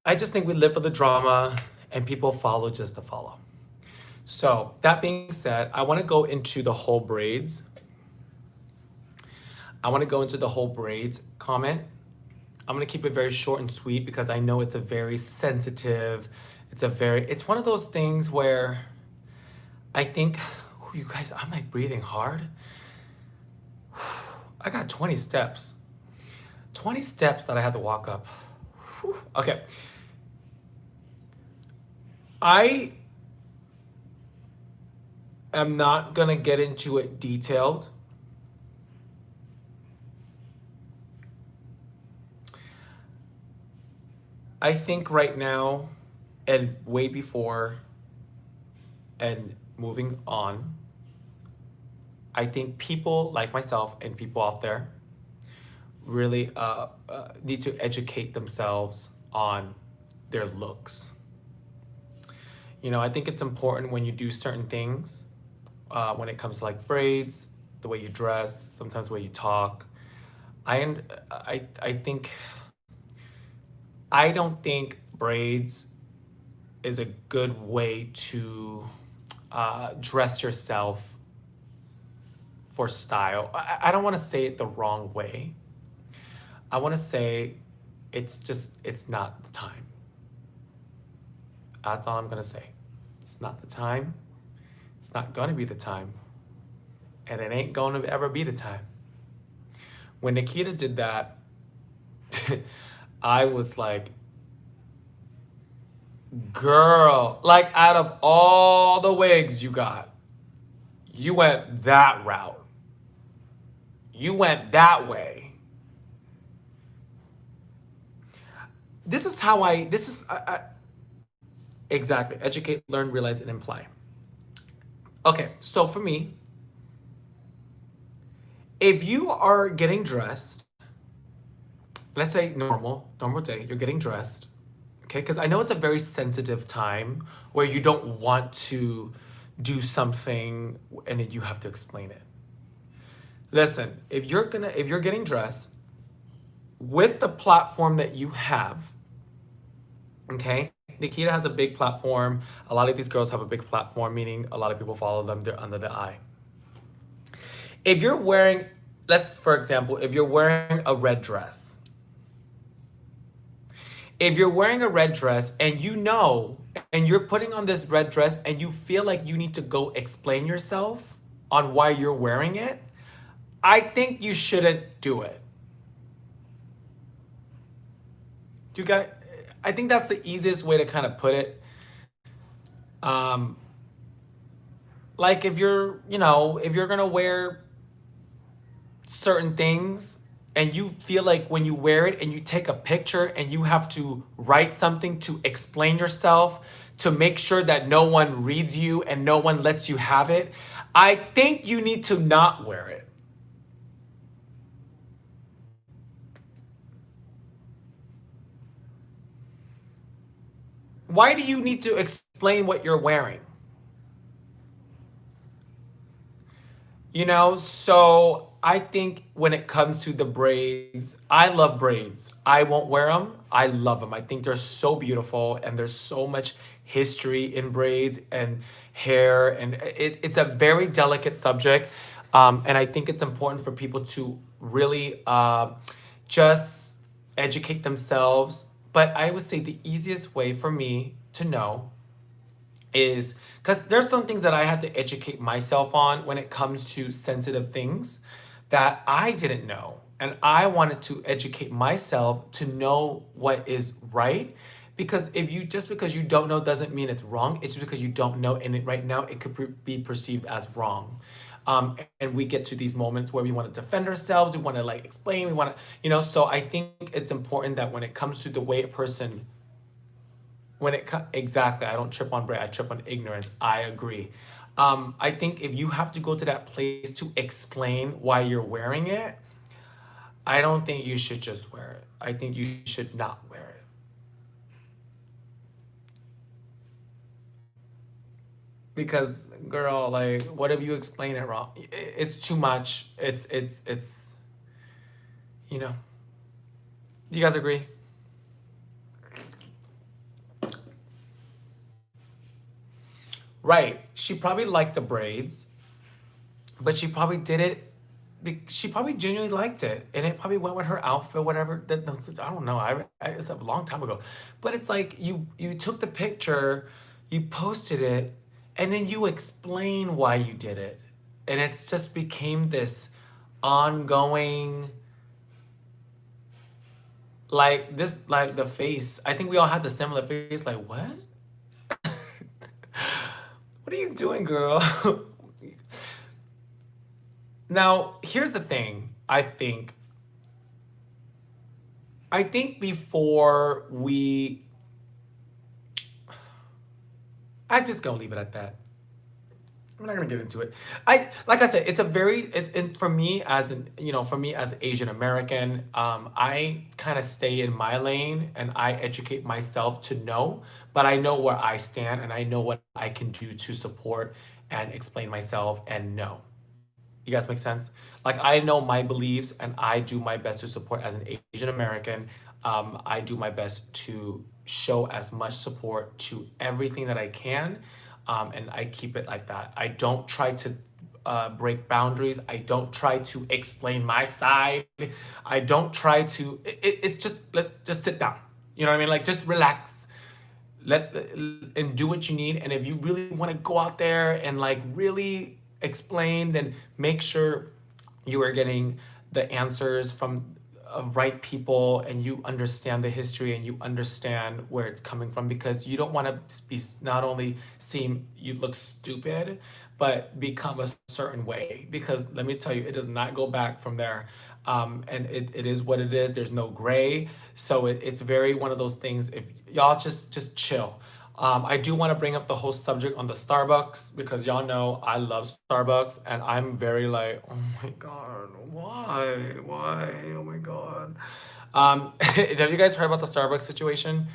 I just think we live for the drama and people follow just to follow. So, that being said, I want to go into the whole braids. I want to go into the whole braids comment. I'm going to keep it very short and sweet because I know it's a very sensitive, it's one of those things where I think, you guys, I'm like breathing hard. I got 20 steps. 20 steps that I had to walk up. Whew. Okay. I am not going to get into it detailed. I think right now and way before and moving on, I think people like myself and people out there really need to educate themselves on their looks. I think it's important when you do certain things, when it comes to like braids, the way you dress, sometimes the way you talk. I think I don't think braids is a good way to dress yourself for style. I don't want to say it the wrong way. I want to say it's not the time. That's all I'm going to say. It's not the time. It's not going to be the time. And it ain't going to ever be the time. When Nikita did that, I was like, girl, like out of all the wigs you got, you went that route. You went that way. This is how exactly, educate, learn, realize, and imply. Okay, so for me, if you are getting dressed, let's say normal day, you're getting dressed, okay? Because I know it's a very sensitive time where you don't want to do something and then you have to explain it. Listen, if you're getting dressed with the platform that you have, okay? Nikita has a big platform. A lot of these girls have a big platform, meaning a lot of people follow them. They're under the eye. If you're wearing, for example, if you're wearing a red dress, and and you're putting on this red dress and you feel like you need to go explain yourself on why you're wearing it, I think you shouldn't do it. I think that's the easiest way to kind of put it. Like if you're gonna wear certain things and you feel like when you wear it and you take a picture and you have to write something to explain yourself to make sure that no one reads you and no one lets you have it, I think you need to not wear it. Why do you need to explain what you're wearing? So I think when it comes to the braids, I love braids. I won't wear them. I love them. I think they're so beautiful and there's so much history in braids and hair. And it's a very delicate subject. And I think it's important for people to really just educate themselves. But I would say the easiest way for me to know is because there's some things that I had to educate myself on when it comes to sensitive things that I didn't know. And I wanted to educate myself to know what is right. Because because you don't know doesn't mean it's wrong. It's just because you don't know. And right now it could be perceived as wrong. And we get to these moments where we want to defend ourselves. We want to like explain. We want to, so I think it's important that when it comes to the way a person exactly, I don't trip on braid, I trip on ignorance. I agree. I think if you have to go to that place to explain why you're wearing it, I don't think you should just wear it. I think you should not wear it. Because, girl, like, what if you explain it wrong? It's too much. It's, you know. You guys agree? Right. She probably liked the braids, but she probably did it. She probably genuinely liked it, and it probably went with her outfit, whatever. I don't know. It's a long time ago, but it's like you took the picture, you posted it, and then you explain why you did it, and it's just became this ongoing, like this, like the face. I think we all had the similar face. Like, what? What are you doing, girl? Now, here's the thing. I think before we, I'm just gonna leave it at that. I'm not gonna get into it. Like I said, it's a very, and for me as an, for me as Asian American, I kind of stay in my lane and I educate myself to know, but I know where I stand and I know what I can do to support and explain myself and know. You guys make sense? Like, I know my beliefs and I do my best to support as an Asian American. I do my best to show as much support to everything that I can. And I keep it like that. I don't try to break boundaries. I don't try to explain my side. I don't try to, it's just, just sit down. You know what I mean? Like, just relax, let and do what you need. And if you really want to go out there and like really explain, then make sure you are getting the answers from right people and you understand the history and you understand where it's coming from, because you don't want to be, not only seem you look stupid, but become a certain way, because let me tell you, it does not go back from there. And it is what it is. There's no gray. So it's very one of those things. If y'all just chill. I do want to bring up the whole subject on the Starbucks, because y'all know I love Starbucks and I'm very like, oh my God, why, oh my God. Have you guys heard about the Starbucks situation?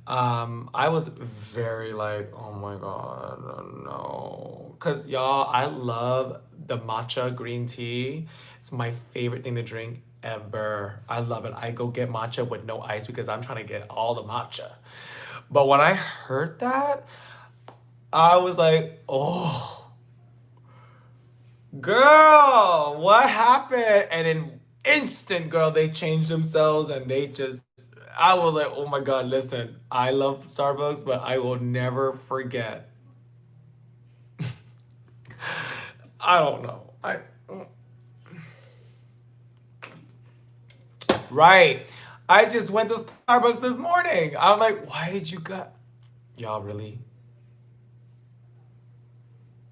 I was very like, oh my God, no. Because y'all, I love the matcha green tea. It's my favorite thing to drink ever. I love it. I go get matcha with no ice because I'm trying to get all the matcha. But when I heard that, I was like, oh, girl, what happened? And in instant, girl, they changed themselves and they just, I was like, oh my God, listen, I love Starbucks, but I will never forget. I don't know. Right. I just went to Starbucks this morning. I was like, why did you go? Y'all really?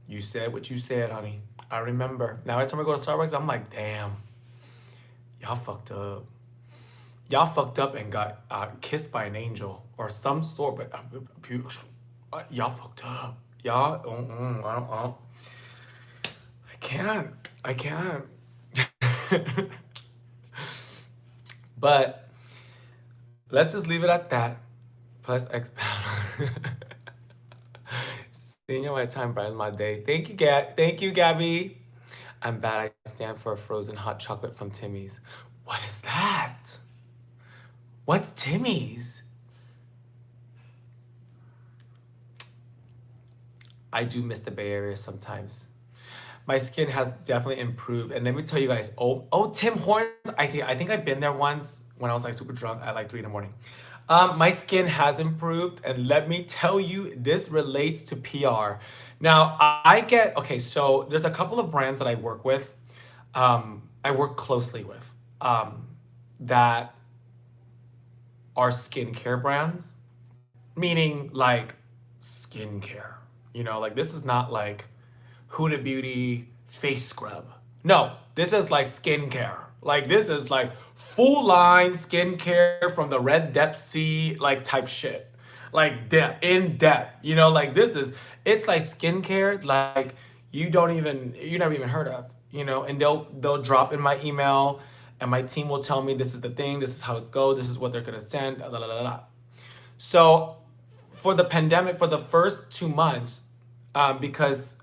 You said what you said, honey. I remember. Now every time I go to Starbucks, I'm like, damn, y'all fucked up. Y'all fucked up and got kissed by an angel or some sort, but y'all fucked up. Y'all, I can't. I can't. But let's just leave it at that. Plus expound. Seeing my time brightens my day. Thank you, Thank you, Gabby. I'm bad. I stand for a frozen hot chocolate from Timmy's. What is that? What's Timmy's? I do miss the Bay Area sometimes. My skin has definitely improved. And let me tell you guys, Tim Hortons. I think I've been there once when I was like super drunk at like 3 in the morning. My skin has improved, and let me tell you, this relates to PR. Now, okay, so there's a couple of brands that I work with, I work closely with, that are skincare brands, meaning like skincare. Like this is not like Huda Beauty face scrub. No, this is like skincare. Like this is like full line skincare from the Red Depth Sea like type shit. Like in depth. Like this is, it's like skincare like you never even heard of, and they'll drop in my email and my team will tell me this is the thing, this is how it goes, this is what they're gonna send, la la la la. So for the pandemic, for the first 2 months, because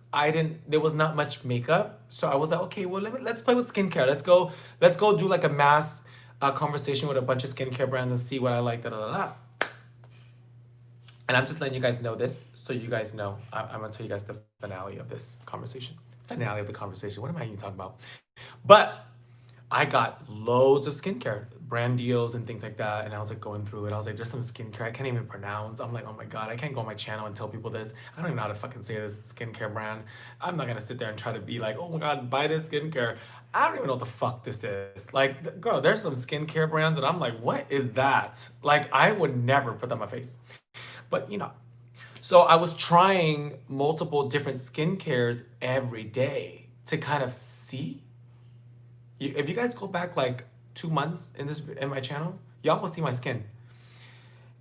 there was not much makeup. So I was like, okay, well, let's play with skincare. Let's go do like a mass conversation with a bunch of skincare brands and see what I like, da da da da. And I'm just letting you guys know this, so you guys know. I'm gonna tell you guys the finale of this conversation. Finale of the conversation. What am I even talking about? But I got loads of skincare, brand deals and things like that. And I was like going through it. I was like, there's some skincare I can't even pronounce. I'm like, oh my God, I can't go on my channel and tell people this. I don't even know how to fucking say this skincare brand. I'm not gonna sit there and try to be like, oh my God, buy this skincare. I don't even know what the fuck this is. Like, girl, there's some skincare brands that I'm like, what is that? Like, I would never put that on my face. But you know, so I was trying multiple different skincares every day to kind of see. If you guys go back like 2 months in my channel, y'all will see my skin.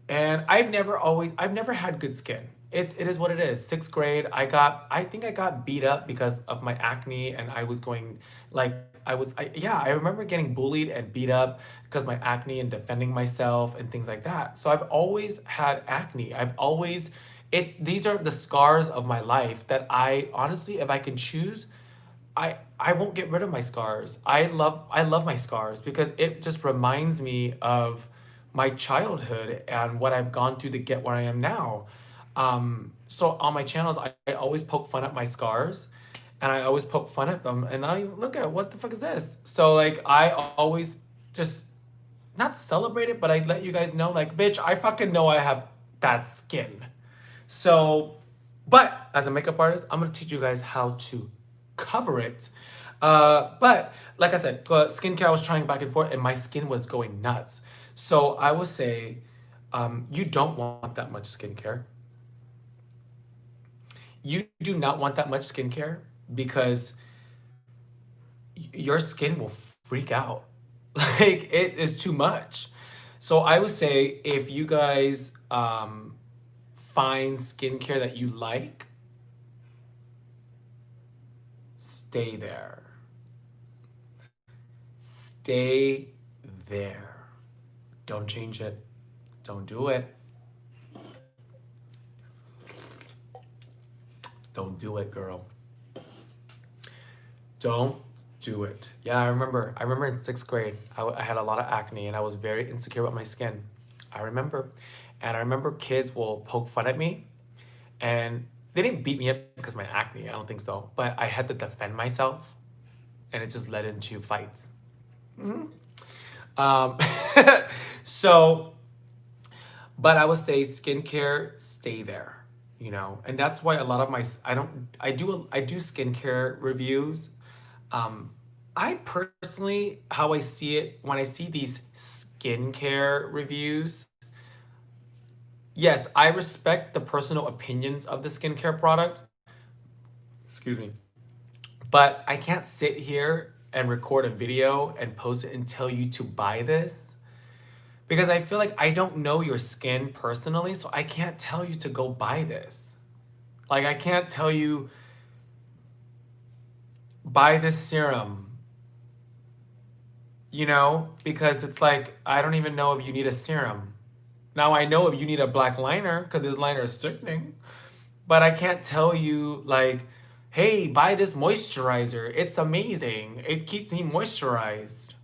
And I've never had good skin. It is what it is. Sixth grade, I think I got beat up because of my acne, and I was going like I remember getting bullied and beat up because my acne and defending myself and things like that. So I've always had acne. These are the scars of my life that I honestly, if I can choose, I won't get rid of my scars. I love my scars because it just reminds me of my childhood and what I've gone through to get where I am now. So on my channels, I always poke fun at my scars, and I always poke fun at them, and I look at what the fuck is this? So like I always just not celebrate it, but I let you guys know like, bitch, I fucking know I have bad skin. So, but as a makeup artist, I'm gonna teach you guys how to cover it. But like I said, skincare I was trying back and forth, and my skin was going nuts. So I would say, you don't want that much skincare. You do not want that much skincare because your skin will freak out. Like it is too much. So I would say if you guys find skincare that you like, stay there. Stay there. Don't change it. Don't do it. Don't do it, girl. Don't do it. Yeah, I remember. I remember in sixth grade, I had a lot of acne and I was very insecure about my skin. I remember. And I remember kids will poke fun at me, and they didn't beat me up because of my acne. I don't think so. But I had to defend myself, and it just led into fights. Um, so, but I would say skincare, stay there, you know, and that's why a lot of I do skincare reviews. I personally, how I see it, when I see these skincare reviews, yes, I respect the personal opinions of the skincare product. Excuse me. But I can't sit here and record a video and post it and tell you to buy this because I feel like I don't know your skin personally, so I can't tell you to go buy this. Like, I can't tell you, buy this serum, you know, because it's like, I don't even know if you need a serum. Now, I know if you need a black liner because this liner is sickening, but I can't tell you, like, hey, buy this moisturizer. It's amazing. It keeps me moisturized.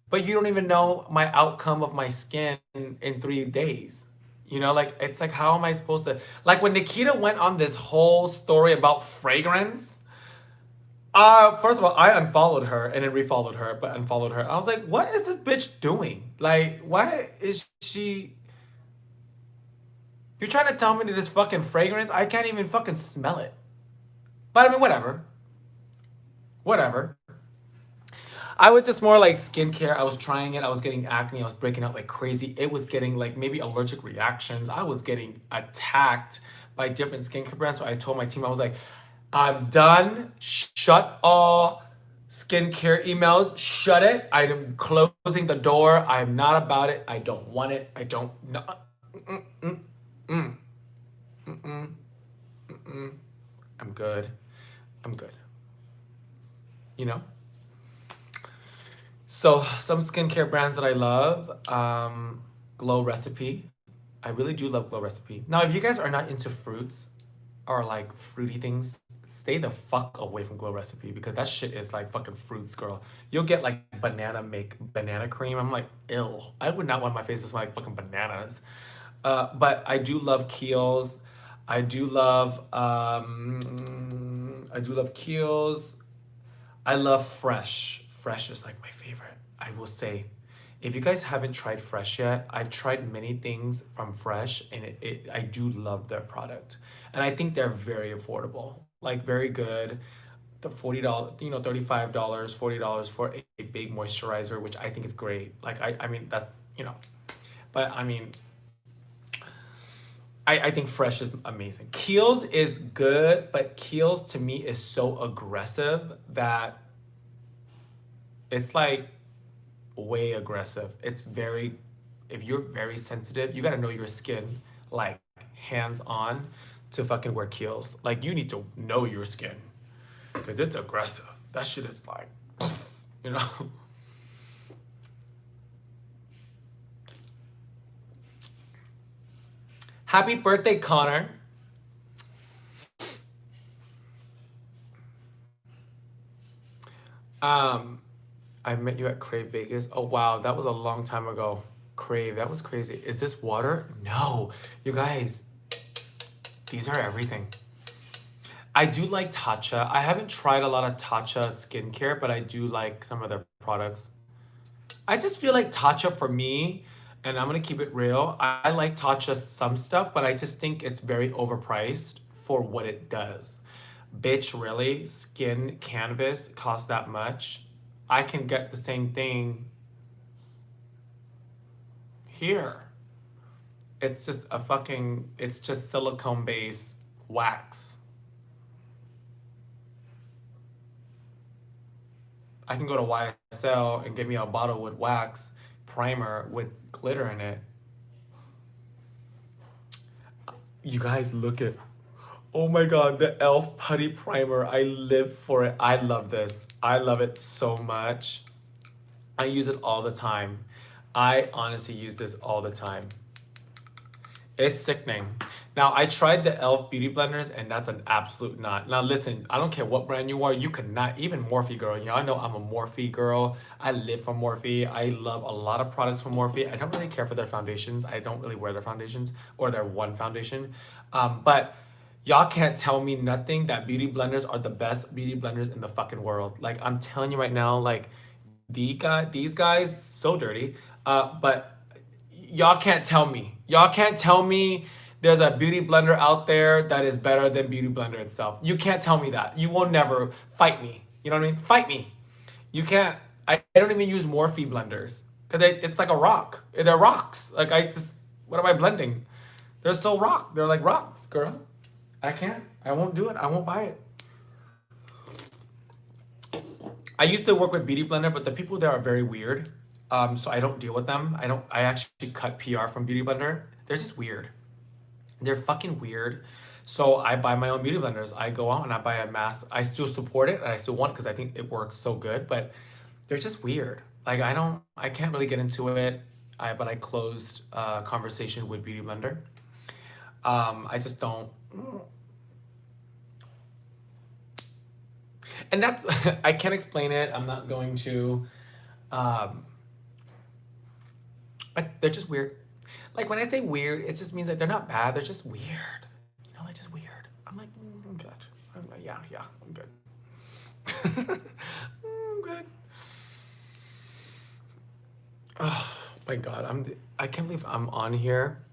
But you don't even know my outcome of my skin in 3 days. You know, like, it's like, how am I supposed to, like, when Nikita went on this whole story about fragrance, first of all, I unfollowed her and then refollowed her, but unfollowed her. I was like, what is this bitch doing? Like, why is she, you're trying to tell me that this fucking fragrance, I can't even fucking smell it. But I mean, whatever. Whatever. I was just more like skincare. I was trying it. I was getting acne. I was breaking out like crazy. It was getting like maybe allergic reactions. I was getting attacked by different skincare brands. So I told my team, I was like, I'm done. Shut all skincare emails. Shut it. I am closing the door. I'm not about it. I don't want it. I don't. No. I'm good. I'm good. You know? So some skincare brands that I love, Glow Recipe. I really do love Glow Recipe. Now, if you guys are not into fruits, or like fruity things, stay the fuck away from Glow Recipe because that shit is like fucking fruits, girl. You'll get like banana cream. I'm like, ill. I would not want my face to smell like fucking bananas. But I do love Kiehl's. I do love Kiehl's. I love Fresh. Fresh is like my favorite. I will say, if you guys haven't tried Fresh yet, I've tried many things from Fresh, and I do love their product, and I think they're very affordable, like very good. The $40, $35, $40 for a big moisturizer, which I think is great. Like I mean that's but I mean I think Fresh is amazing. Kiehl's is good, but Kiehl's to me is so aggressive that it's like way aggressive. It's very, if you're very sensitive, you gotta know your skin like hands on to fucking wear Kiehl's. Like you need to know your skin because it's aggressive. That shit is like, you know. Happy birthday, Connor. Um, I met you at Crave Vegas. Oh wow, that was a long time ago. Crave, that was crazy. Is this water? No. You guys, these are everything. I do like Tatcha. I haven't tried a lot of Tatcha skincare, but I do like some of their products. I just feel like Tatcha for me, and I'm gonna keep it real. I like Tatcha some stuff, but I just think it's very overpriced for what it does. Bitch, really? Skin canvas costs that much? I can get the same thing here. It's just a fucking, it's just silicone based wax. I can go to YSL and get me a bottle with wax primer with glitter in it. You guys look at, oh my god, the e.l.f. putty primer. I live for it. I love this. I love it so much. I use it all the time. I honestly use this all the time. It's sickening. Now, I tried the e.l.f. beauty blenders, and that's an absolute not. Now, listen, I don't care what brand you are. You cannot, even Morphe girl. Y'all know I'm a Morphe girl. I live for Morphe. I love a lot of products from Morphe. I don't really care for their foundations. I don't really wear their foundations or their one foundation. But y'all can't tell me nothing that beauty blenders are the best beauty blenders in the fucking world. Like, I'm telling you right now, like, these guys, so dirty. But y'all can't tell me. Y'all can't tell me there's a beauty blender out there that is better than beauty blender itself. You can't tell me that. You will never fight me. You know what I mean? Fight me. You can't. I don't even use Morphe blenders because it's like a rock. They're rocks. Like I just, what am I blending? They're so rock. They're like rocks, girl. I can't. I won't do it. I won't buy it. I used to work with Beauty Blender, but the people there are very weird. So I don't deal with them. I actually cut PR from Beauty Blender. They're just weird. They're fucking weird. So I buy my own beauty blenders. I go out and I buy a mass. I still support it and I still want it because I think it works so good, but they're just weird. Like I can't really get into it. But I closed conversation with Beauty Blender. I just don't. And that's, I can't explain it. I'm not going to. Um, they're just weird. Like when I say weird, it just means that they're not bad. They're just weird. Like just weird. I'm like, I'm good. I'm like, yeah, I'm good. I'm good. Oh my god, I can't believe I'm on here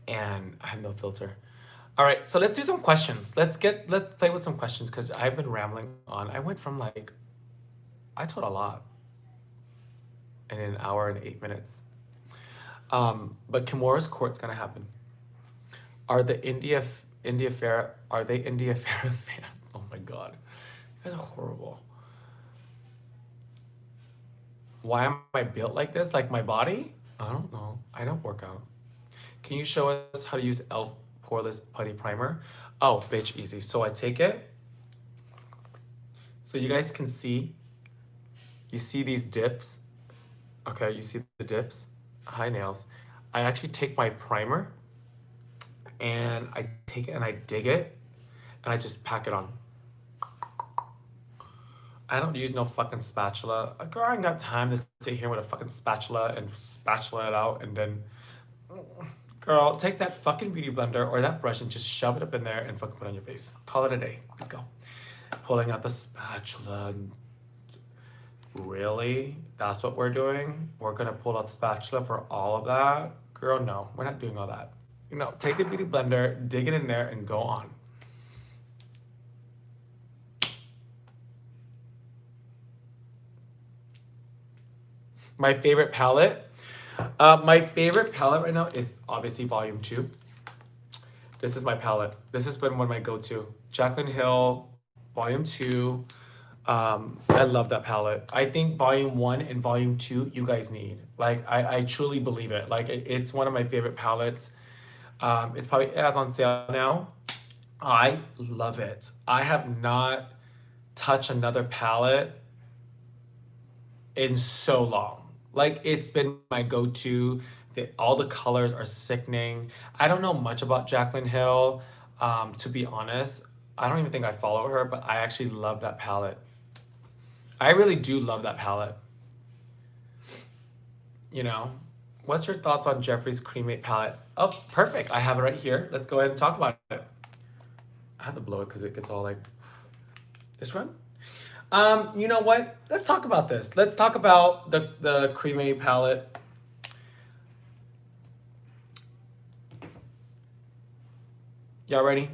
and I have no filter. All right, so let's do some questions. Let's play with some questions because I've been rambling on. I went from like, I told a lot in an hour and 8 minutes. But Kimora's court's gonna happen. Are the India Fair? Are they India Fair fans? Oh my god, you guys are horrible. Why am I built like this? Like my body? I don't know. I don't work out. Can you show us how to use e.l.f. Poreless Putty Primer? Oh, bitch, easy. So I take it. So you guys can see. You see these dips? Okay, you see the dips? Hi, nails. I actually take my primer and I take it and I dig it and I just pack it on. I don't use no fucking spatula. Girl, I ain't got time to sit here with a fucking spatula and spatula it out and then, girl, take that fucking beauty blender or that brush and just shove it up in there and fucking put it on your face. Call it a day. Let's go. Pulling out the spatula. Really? That's what we're doing? We're gonna pull out the spatula for all of that? Girl, no, we're not doing all that. You know, take the beauty blender, dig it in there, and go on. My favorite palette? My favorite palette right now is obviously Volume 2. This is my palette. This has been one of my go-to. Jaclyn Hill, Volume 2. I love that palette. I think Volume 1 and Volume 2 you guys need. Like, I truly believe it. Like, it's one of my favorite palettes. It's on sale now. I love it. I have not touched another palette in so long. Like, it's been my go-to. All the colors are sickening. I don't know much about Jaclyn Hill, to be honest. I don't even think I follow her, but I actually love that palette. I really do love that palette. You know? What's your thoughts on Jeffree's Cremate palette? Oh, perfect. I have it right here. Let's go ahead and talk about it. I had to blow it because it gets all like... This one? You know what? Let's talk about this. Let's talk about the Cremate palette. Y'all ready?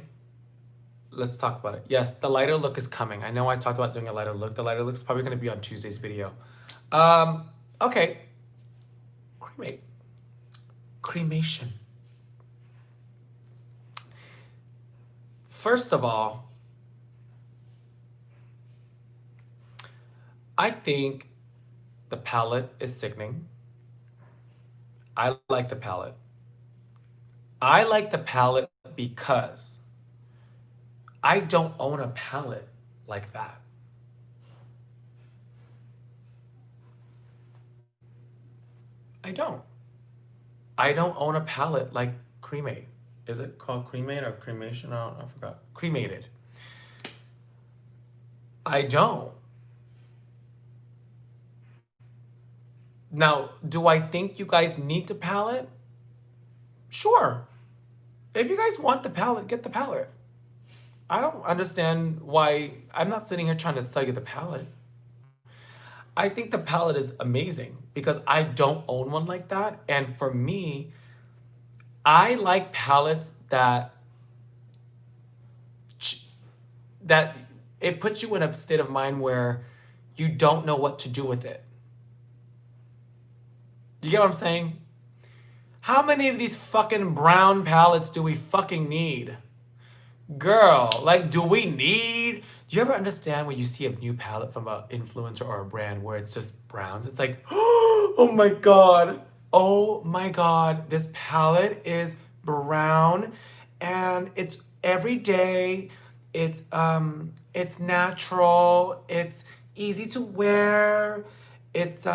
Let's talk about it. Yes, the lighter look is coming. I know I talked about doing a lighter look. The lighter look is probably going to be on Tuesday's video. Okay. Cremate. Cremation. First of all, I think the palette is sickening. I like the palette. I like the palette because I don't own a palette like that. I don't. I don't own a palette like Cremate. Is it called Cremate or Cremation? I forgot. Cremated. I don't. Now, do I think you guys need the palette? Sure. If you guys want the palette, get the palette. I don't understand why. I'm not sitting here trying to sell you the palette. I think the palette is amazing because I don't own one like that. And for me, I like palettes that it puts you in a state of mind where you don't know what to do with it. You get what I'm saying? How many of these fucking brown palettes do we fucking need? Girl, like, do you ever understand when you see a new palette from an influencer or a brand where it's just browns? It's like, oh my God. Oh my God. This palette is brown and it's everyday. It's natural. It's easy to wear. It's,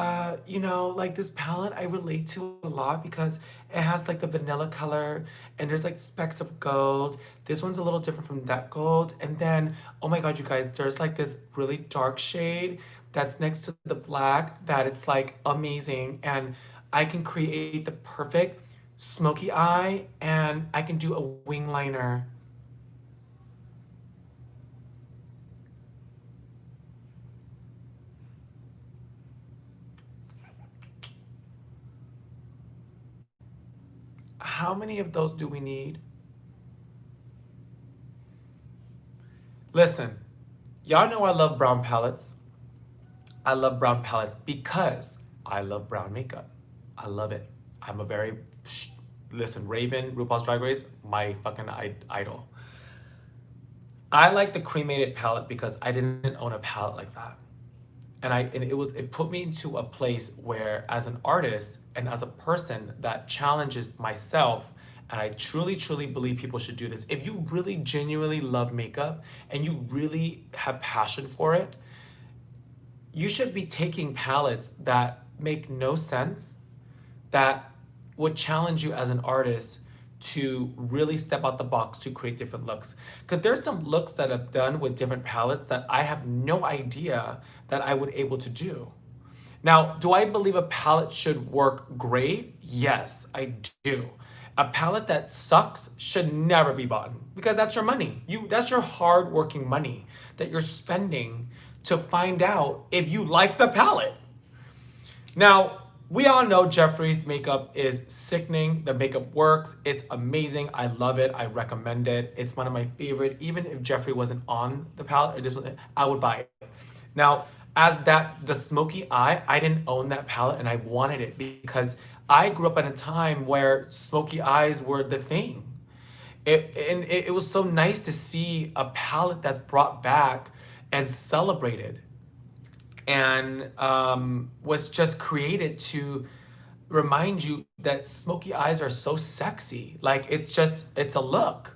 you know, like this palette I relate to a lot because it has like the vanilla color and there's like specks of gold. This one's a little different from that gold. And then, oh my God, you guys, there's like this really dark shade that's next to the black that it's like amazing. And I can create the perfect smoky eye and I can do a wing liner. How many of those do we need? Listen, y'all know I love brown palettes. I love brown palettes because I love brown makeup. I love it. I'm a very, listen, Raven, RuPaul's Drag Race, my fucking idol. I like the cremated palette because I didn't own a palette like that. And it put me into a place where as an artist and as a person that challenges myself, and I truly, truly believe people should do this. If you really genuinely love makeup and you really have passion for it, you should be taking palettes that make no sense, that would challenge you as an artist to really step out the box to create different looks. Because there's some looks that I've done with different palettes that I have no idea that I would able to do. Now, do I believe a palette should work great? Yes, I do. A palette that sucks should never be bought because that's your money. That's your hard-working money that you're spending to find out if you like the palette. Now, we all know Jeffree's makeup is sickening. The makeup works. It's amazing. I love it. I recommend it. It's one of my favorite. Even if Jeffree wasn't on the palette, I would buy it. Now, as the smoky eye, I didn't own that palette and I wanted it because I grew up in a time where smoky eyes were the thing. It was so nice to see a palette that's brought back and celebrated and was just created to remind you that smoky eyes are so sexy. Like it's a look.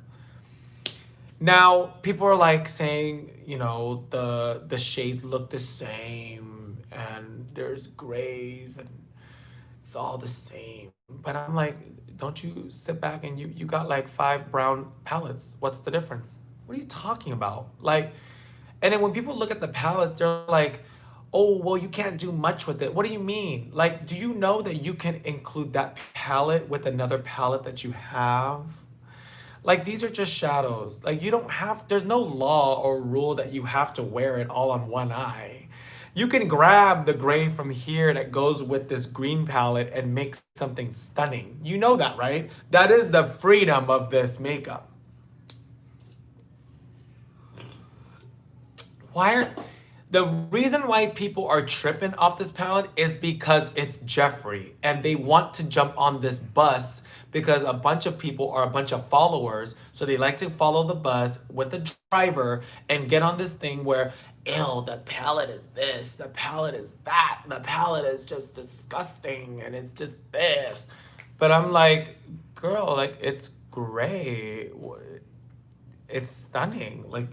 Now people are like saying, you know, the shades look the same and there's grays and it's all the same. But I'm like, don't you sit back and you got like 5 brown palettes. What's the difference? What are you talking about? Like, and then when people look at the palettes, they're like, oh, well, you can't do much with it. What do you mean? Like, do you know that you can include that palette with another palette that you have? Like, these are just shadows. Like, you don't have, there's no law or rule that you have to wear it all on one eye. You can grab the gray from here that goes with this green palette and make something stunning. You know that, right? That is the freedom of this makeup. The reason why people are tripping off this palette is because it's Jeffree and they want to jump on this bus because a bunch of people are a bunch of followers. So they like to follow the bus with the driver and get on this thing where, ew, the palette is this, the palette is that, the palette is just disgusting and it's just this. But I'm like, girl, like it's gray. It's stunning. Like,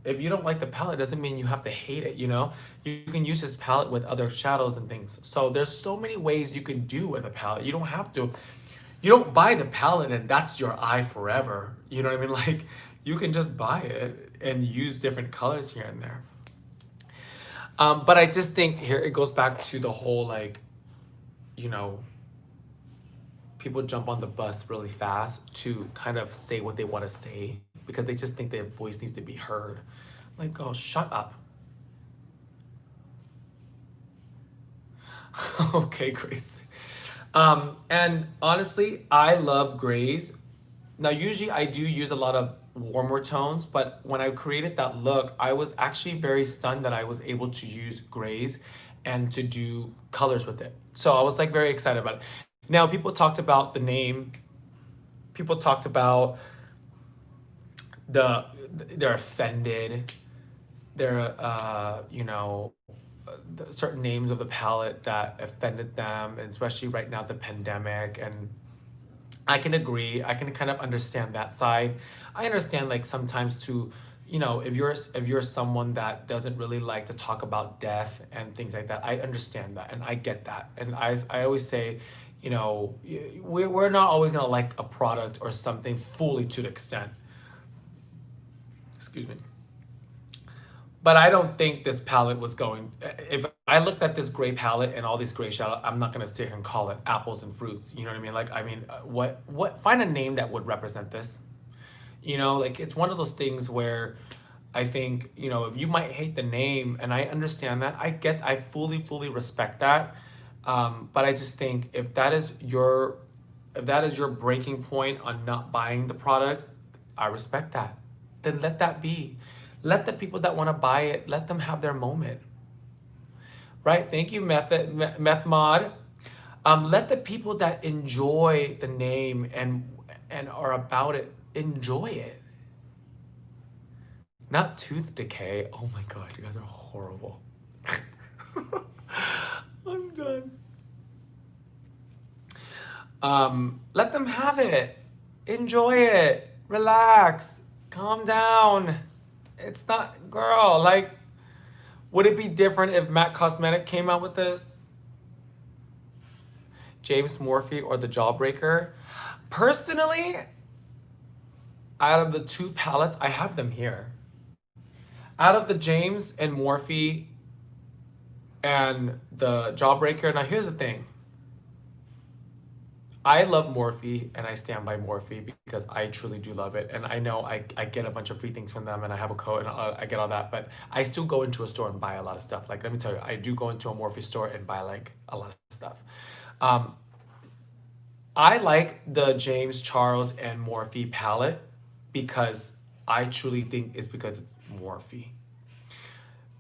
if you don't like the palette, doesn't mean you have to hate it, you know? You can use this palette with other shadows and things. So there's so many ways you can do with a palette. You don't have to. You don't buy the palette and that's your eye forever. You know what I mean? Like, you can just buy it and use different colors here and there. But I just think here it goes back to the whole, like, you know, people jump on the bus really fast to kind of say what they want to say because they just think their voice needs to be heard. Like, oh, shut up. Okay, Grace. And honestly, I love grays. Now, usually I do use a lot of warmer tones, but when I created that look, I was actually very stunned that I was able to use grays and to do colors with it. So I was like very excited about it. Now, people talked about the name. People talked about they're offended. They're, you know, certain names of the palette that offended them, and especially right now, the pandemic. And I can agree. I can kind of understand that side. I understand, like, sometimes too, you know, if you're someone that doesn't really like to talk about death and things like that, I understand that and I get that. And I always say, you know, we're not always gonna like a product or something fully to the extent. Excuse me. But I don't think this palette was going, if I looked at this gray palette and all these gray shadows, I'm not gonna sit here and call it apples and fruits. You know what I mean? Like, I mean, find a name that would represent this. You know, like it's one of those things where I think, you know, if you might hate the name, and I understand that, I fully respect that. But I just think if that is your breaking point on not buying the product, I respect that. Then let that be. Let the people that want to buy it, let them have their moment. Right? Thank you, Meth Mod. Let the people that enjoy the name and are about it, enjoy it. Not tooth decay. Oh my God, you guys are horrible. I'm done. Let them have it. Enjoy it. Relax. Calm down. It's not, girl, like, would it be different if MAC Cosmetic came out with this? James Morphe or the Jawbreaker? Personally, out of the two palettes, I have them here. Out of the James and Morphe and the Jawbreaker, now here's the thing. I love Morphe and I stand by Morphe because I truly do love it. And I know I get a bunch of free things from them and I have a code and I get all that. But I still go into a store and buy a lot of stuff. Like, let me tell you, I do go into a Morphe store and buy like a lot of stuff. Um, I like the James Charles and Morphe palette because I truly think it's because it's Morphe.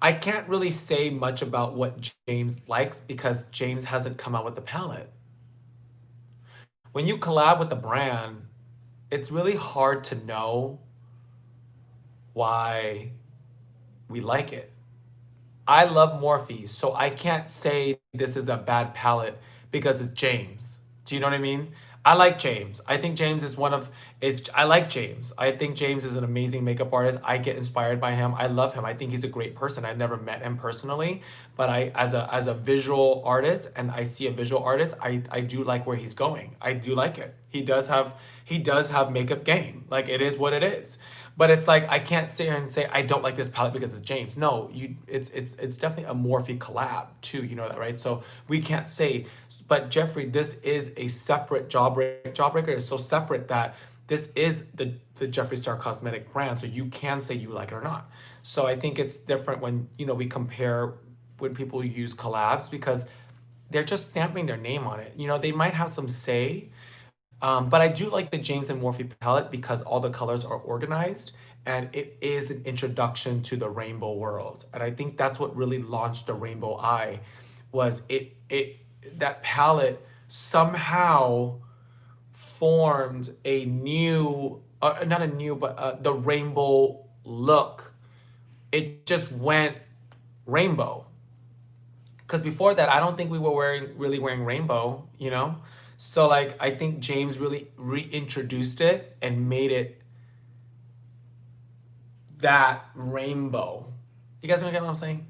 I can't really say much about what James likes because James hasn't come out with the palette. When you collab with a brand, it's really hard to know why we like it. I love Morphe, so I can't say this is a bad palette because it's James. Do you know what I mean? I like James. I think James is one of is I like James. I think James is an amazing makeup artist. I get inspired by him. I love him. I think he's a great person. I never met him personally, but I as a visual artist and I see a visual artist, I do like where he's going. I do like it. He does have makeup game. Like it is what it is. But it's like I can't sit here and say I don't like this palette because it's James. No, it's definitely a Morphe collab too. You know that, right? So we can't say. But Jeffree, this is a separate Jawbreaker. Jawbreaker is so separate that this is the Jeffree Star Cosmetic brand. So you can say you like it or not. So I think it's different when we compare when people use collabs because they're just stamping their name on it. They might have some say. But I do like the James and Morphe palette because all the colors are organized and it is an introduction to the rainbow world. And I think that's what really launched the rainbow eye was that palette somehow formed a new, not a new, but the rainbow look. It just went rainbow. Because before that, I don't think we were really wearing rainbow. So like I think James really reintroduced it and made it that rainbow. You guys get what I'm saying?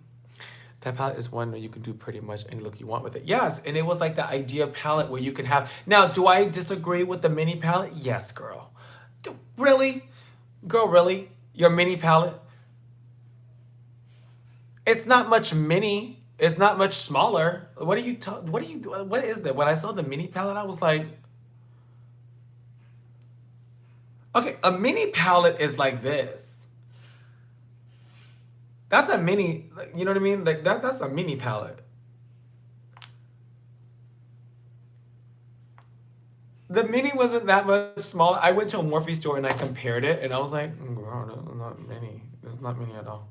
That palette is one where you can do pretty much any look you want with it. Yes, and it was like the idea palette where you can have. Now, do I disagree with the mini palette? Yes, girl. Really? Girl, really? Your mini palette? It's not much mini. It's not much smaller. What is that? When I saw the mini palette, I was like, okay, a mini palette is like this. That's a mini, you know what I mean? Like that's a mini palette. The mini wasn't that much smaller. I went to a Morphe store and I compared it and I was like, girl, that's not mini. This is not mini at all.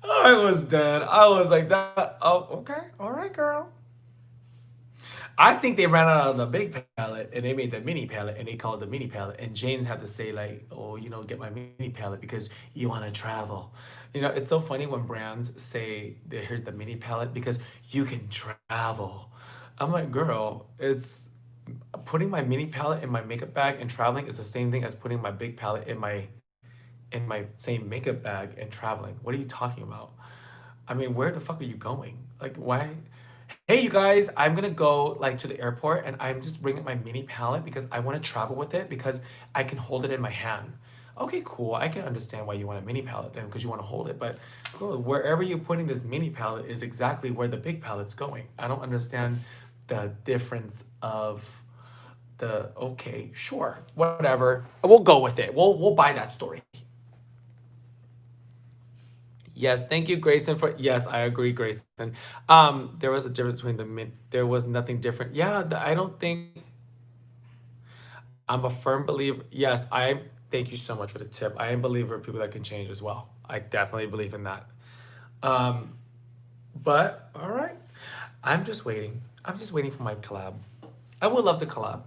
I was dead. I was like that. Oh, okay. All right, girl. I think they ran out of the big palette and they made the mini palette and they called it the mini palette. And James had to say like, oh, get my mini palette because you want to travel. It's so funny when brands say, here's the mini palette because you can travel. I'm like, girl, it's putting my mini palette in my makeup bag and traveling is the same thing as putting my big palette in my same makeup bag and traveling. What are you talking about? I mean, where the fuck are you going? Like, why? Hey, you guys, I'm gonna go like to the airport and I'm just bringing my mini palette because I want to travel with it because I can hold it in my hand. Okay, cool. I can understand why you want a mini palette then because you want to hold it. But cool, wherever you're putting this mini palette is exactly where the big palette's going. I don't understand the difference of okay, sure, whatever. We'll go with it. We'll buy that story. Yes, thank you, Grayson, for yes, I agree, Grayson. There was a difference between there was nothing different. Yeah, I don't think I'm a firm believer. Yes, I thank you so much for the tip. I am a believer of people that can change as well. I definitely believe in that. Um, but all right. I'm just waiting. I'm just waiting for my collab. I would love to collab.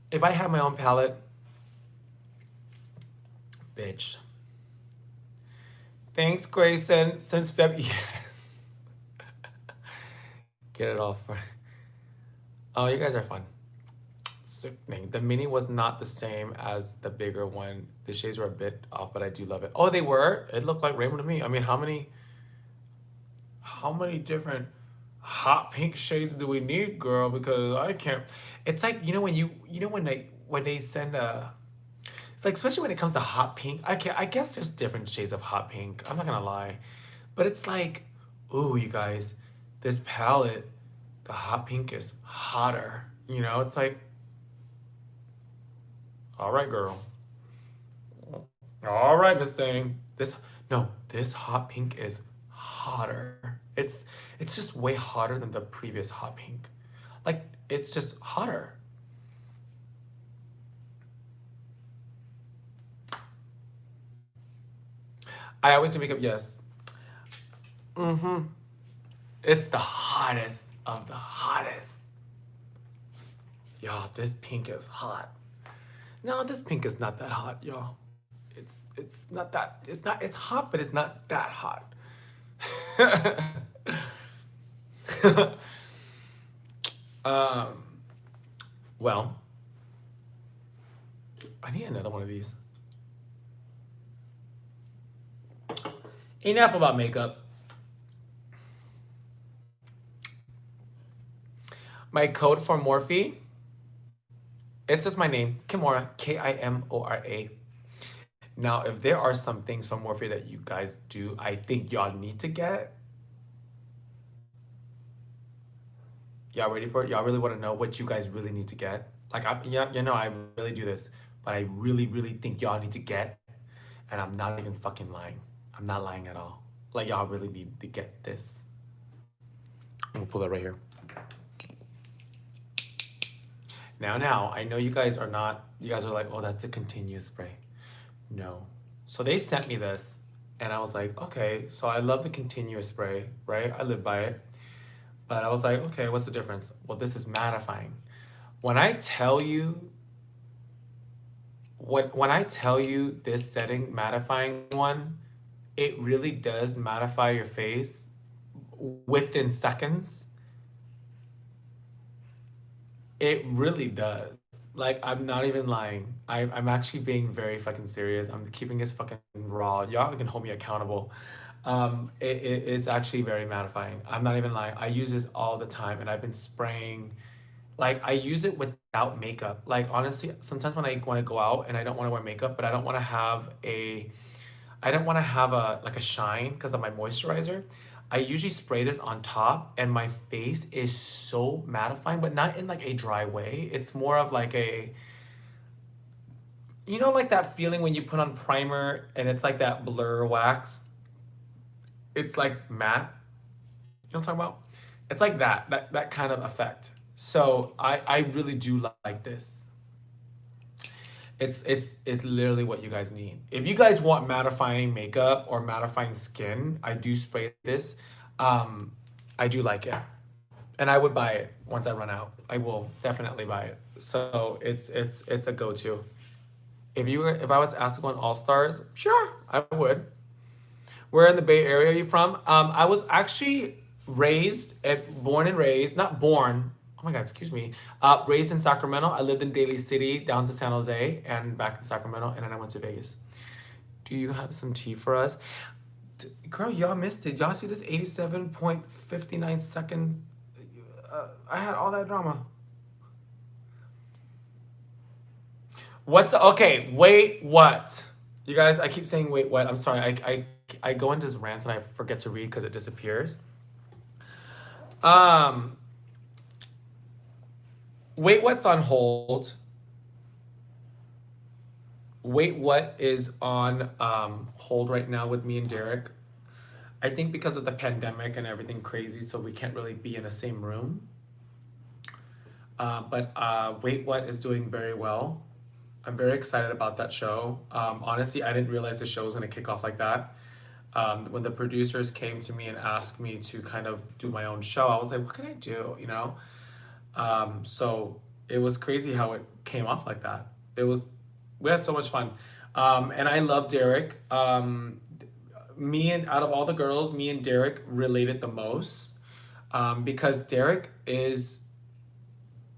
If I had my own palette, bitch. Thanks, Grayson. Since February, yes. Get it off. Oh, you guys are fun. Sickening. The mini was not the same as the bigger one. The shades were a bit off, but I do love it. Oh, they were? It looked like rainbow to me. I mean, how many? how many different hot pink shades do we need, girl? Because I can't. It's like, when they send a, it's like, especially when it comes to hot pink. I guess there's different shades of hot pink. I'm not gonna lie, but it's like, ooh, you guys, this palette, the hot pink is hotter. It's like, all right, girl. All right, Miss Thing. This hot pink is hotter. It's just way hotter than the previous hot pink. Like, it's just hotter. I always do makeup, yes. Mm-hmm. It's the hottest of the hottest. Y'all, this pink is hot. No, this pink is not that hot, y'all. It's not that, it's hot, but it's not that hot. um, well, I need another one of these. Enough about makeup. My code for Morphe, it's just my name, Kimora, Kimora. Now, if there are some things from Morphe that you guys do, I think y'all need to get. Y'all ready for it? Y'all really want to know what you guys really need to get? Like, I really do this, but I really, really think y'all need to get, and I'm not even fucking lying. I'm not lying at all. Like, y'all really need to get this. I'm gonna pull that right here. Now, I know you guys are like, oh, that's the continuous spray. No. So they sent me this, and I was like, okay, so I love the continuous spray, right? I live by it. But I was like, okay, what's the difference? Well, this is mattifying. When I tell you this setting, mattifying one, it really does mattify your face within seconds. It really does. Like, I'm not even lying. I'm actually being very fucking serious. I'm keeping this fucking raw. Y'all can hold me accountable. It's actually very mattifying. I'm not even lying. I use this all the time, and I've been spraying. Like, I use it without makeup. Like, honestly, sometimes when I want to go out and I don't want to wear makeup, but I don't want to have a like a shine because of my moisturizer. I usually spray this on top, and my face is so mattifying, but not in like a dry way. It's more of like like that feeling when you put on primer and it's like that blur wax. It's like matte. You know what I'm talking about? It's like that kind of effect. So I really do like this. It's literally what you guys need. If you guys want mattifying makeup or mattifying skin, I do spray this. I do like it, and I would buy it once I run out. I will definitely buy it. So it's a go-to. If I was asked to go on All Stars, sure, I would. Where in the Bay Area are you from? I was actually born and raised, not born. Oh my God, excuse me. Raised in Sacramento. I lived in Daly City, down to San Jose, and back to Sacramento, and then I went to Vegas. Do you have some tea for us? Girl, y'all missed it. Y'all see this 87.59 seconds? I had all that drama. Okay, wait, what? You guys, I keep saying wait, what? I'm sorry. I go into this rant and I forget to read because it disappears. Wait, what's on hold? Wait, what is on hold right now with me and Derek? I think because of the pandemic and everything crazy, so we can't really be in the same room. But Wait, What is doing very well. I'm very excited about that show. Honestly, I didn't realize the show was going to kick off like that. When the producers came to me and asked me to kind of do my own show, I was like, what can I do? So it was crazy how it came off like that. We had so much fun. And I love Derek. Out of all the girls, me and Derek related the most. Because Derek is,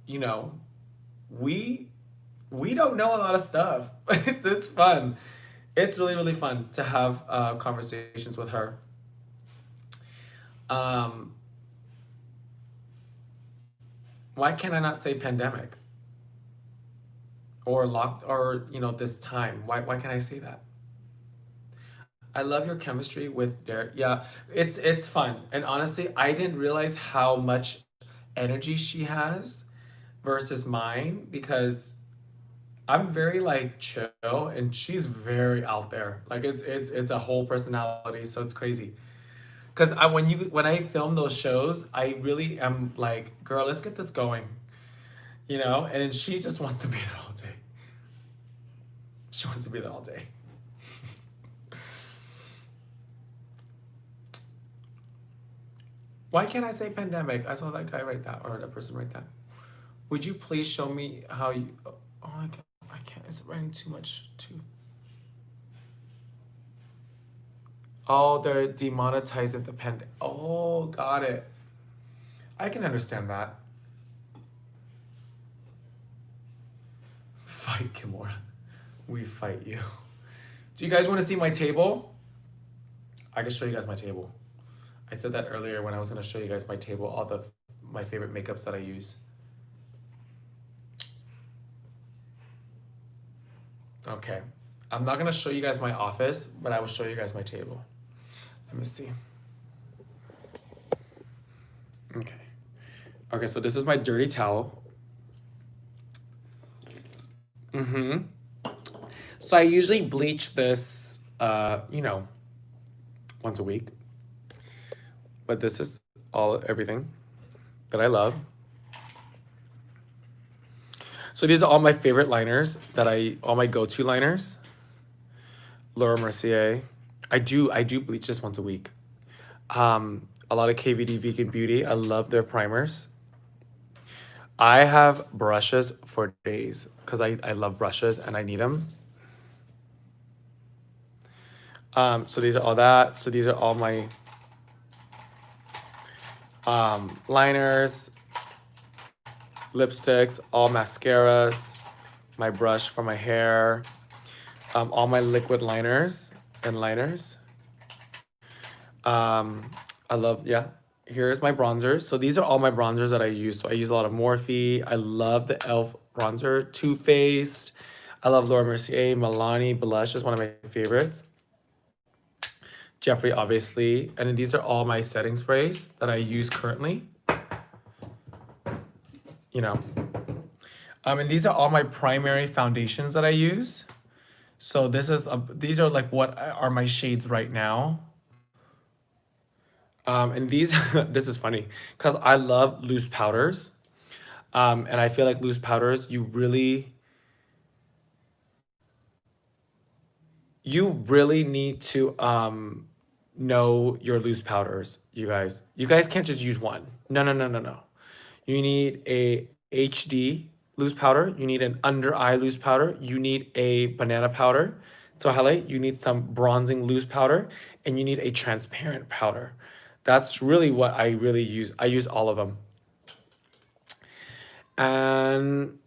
we don't know a lot of stuff. It's fun. It's really, really fun to have conversations with her. Um, why can I not say pandemic or locked or this time? Why can't I say that? I love your chemistry with Derek. Yeah, it's fun. And honestly, I didn't realize how much energy she has versus mine because I'm very like chill and she's very out there. Like it's a whole personality, so it's crazy. Cause when I film those shows, I really am like, girl, let's get this going, And then she just wants to be there all day. She wants to be there all day. Why can't I say pandemic? I saw that guy write that or that person write that. Would you please show me how you? Oh, I can't. It's writing too much. Too. Oh, they're demonetizing the pandemic. Oh, got it. I can understand that. Fight Kimora. We fight you. Do you guys want to see my table? I can show you guys my table. I said that earlier when I was going to show you guys my table, all my favorite makeups that I use. Okay. I'm not going to show you guys my office, but I will show you guys my table. Let me see. Okay. Okay, so this is my dirty towel. So I usually bleach this, once a week. But this is everything that I love. So these are all my favorite liners all my go-to liners. Laura Mercier. I do bleach this once a week. A lot of KVD Vegan Beauty. I love their primers. I have brushes for days because I love brushes and I need them. So these are all that. So these are all my liners, lipsticks, all mascaras, my brush for my hair, all my liquid liners and liners. I love, yeah. Here's my bronzers. So these are all my bronzers that I use. So I use a lot of Morphe. I love the e.l.f. bronzer, Too Faced. I love Laura Mercier, Milani, Blush is one of my favorites. Jeffree, obviously. And then these are all my setting sprays that I use currently. And these are all my primary foundations that I use. So these are like what are my shades right now. And these, this is funny because I love loose powders. And I feel like loose powders, you really need to know your loose powders, you guys. You guys can't just use one. No. You need a HD loose powder. You need an under eye loose powder. You need a banana powder to highlight. You need some bronzing loose powder. And you need a transparent powder. That's really what I really use. I use all of them. And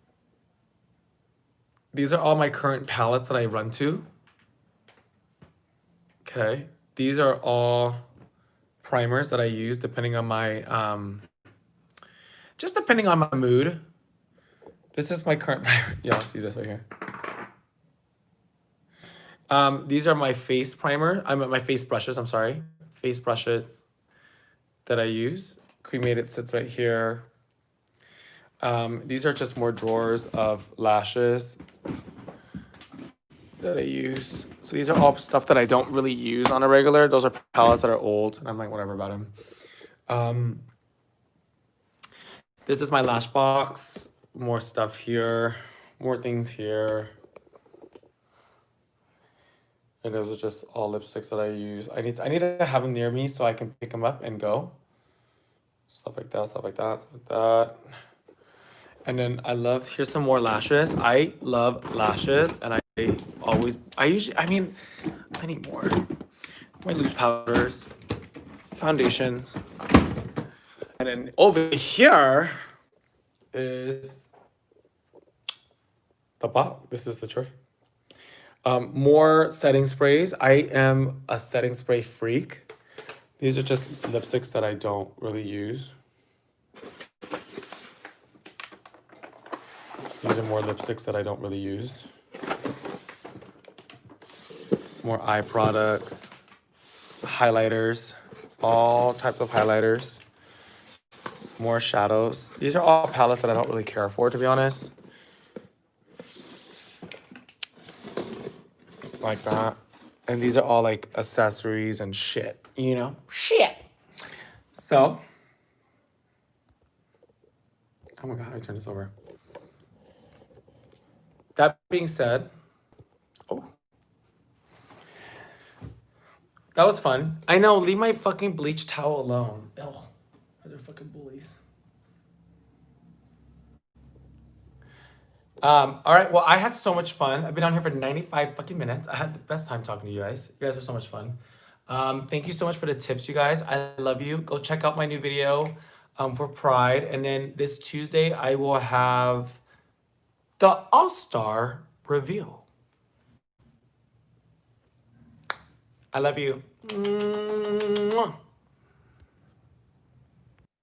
these are all my current palettes that I run to. Okay. These are all primers that I use depending on my, just depending on my mood. This is my current primer. Y'all see this right here. These are my face primer. My face brushes, I'm sorry. Face brushes that I use. Cremated sits right here. These are just more drawers of lashes that I use. So these are all stuff that I don't really use on a regular. Those are palettes that are old, and I'm like, whatever about them. This is my lash box. More stuff here. More things here. And those are just all lipsticks that I use. I need to have them near me so I can pick them up and go. Stuff like that, stuff like that, stuff like that. And then here's some more lashes. I love lashes and I need more. My loose powders, foundations. And then over here is the pot. This is the tray. More setting sprays. I am a setting spray freak. These are just lipsticks that I don't really use. These are more lipsticks that I don't really use. More eye products, highlighters, all types of highlighters, more shadows. These are all palettes that I don't really care for, to be honest. Like that. And these are all like accessories and shit, you know? Shit. So, oh my God, how do I turn this over? That being said, oh, that was fun. I know, leave my fucking bleach towel alone. Oh, they're fucking bullies. All right, well, I had so much fun. I've been on here for 95 fucking minutes. I had the best time talking to you guys. You guys are so much fun. Thank you so much for the tips, you guys. I love you. Go check out my new video for Pride. And then this Tuesday, I will have the All-Star review. I love you. Mwah.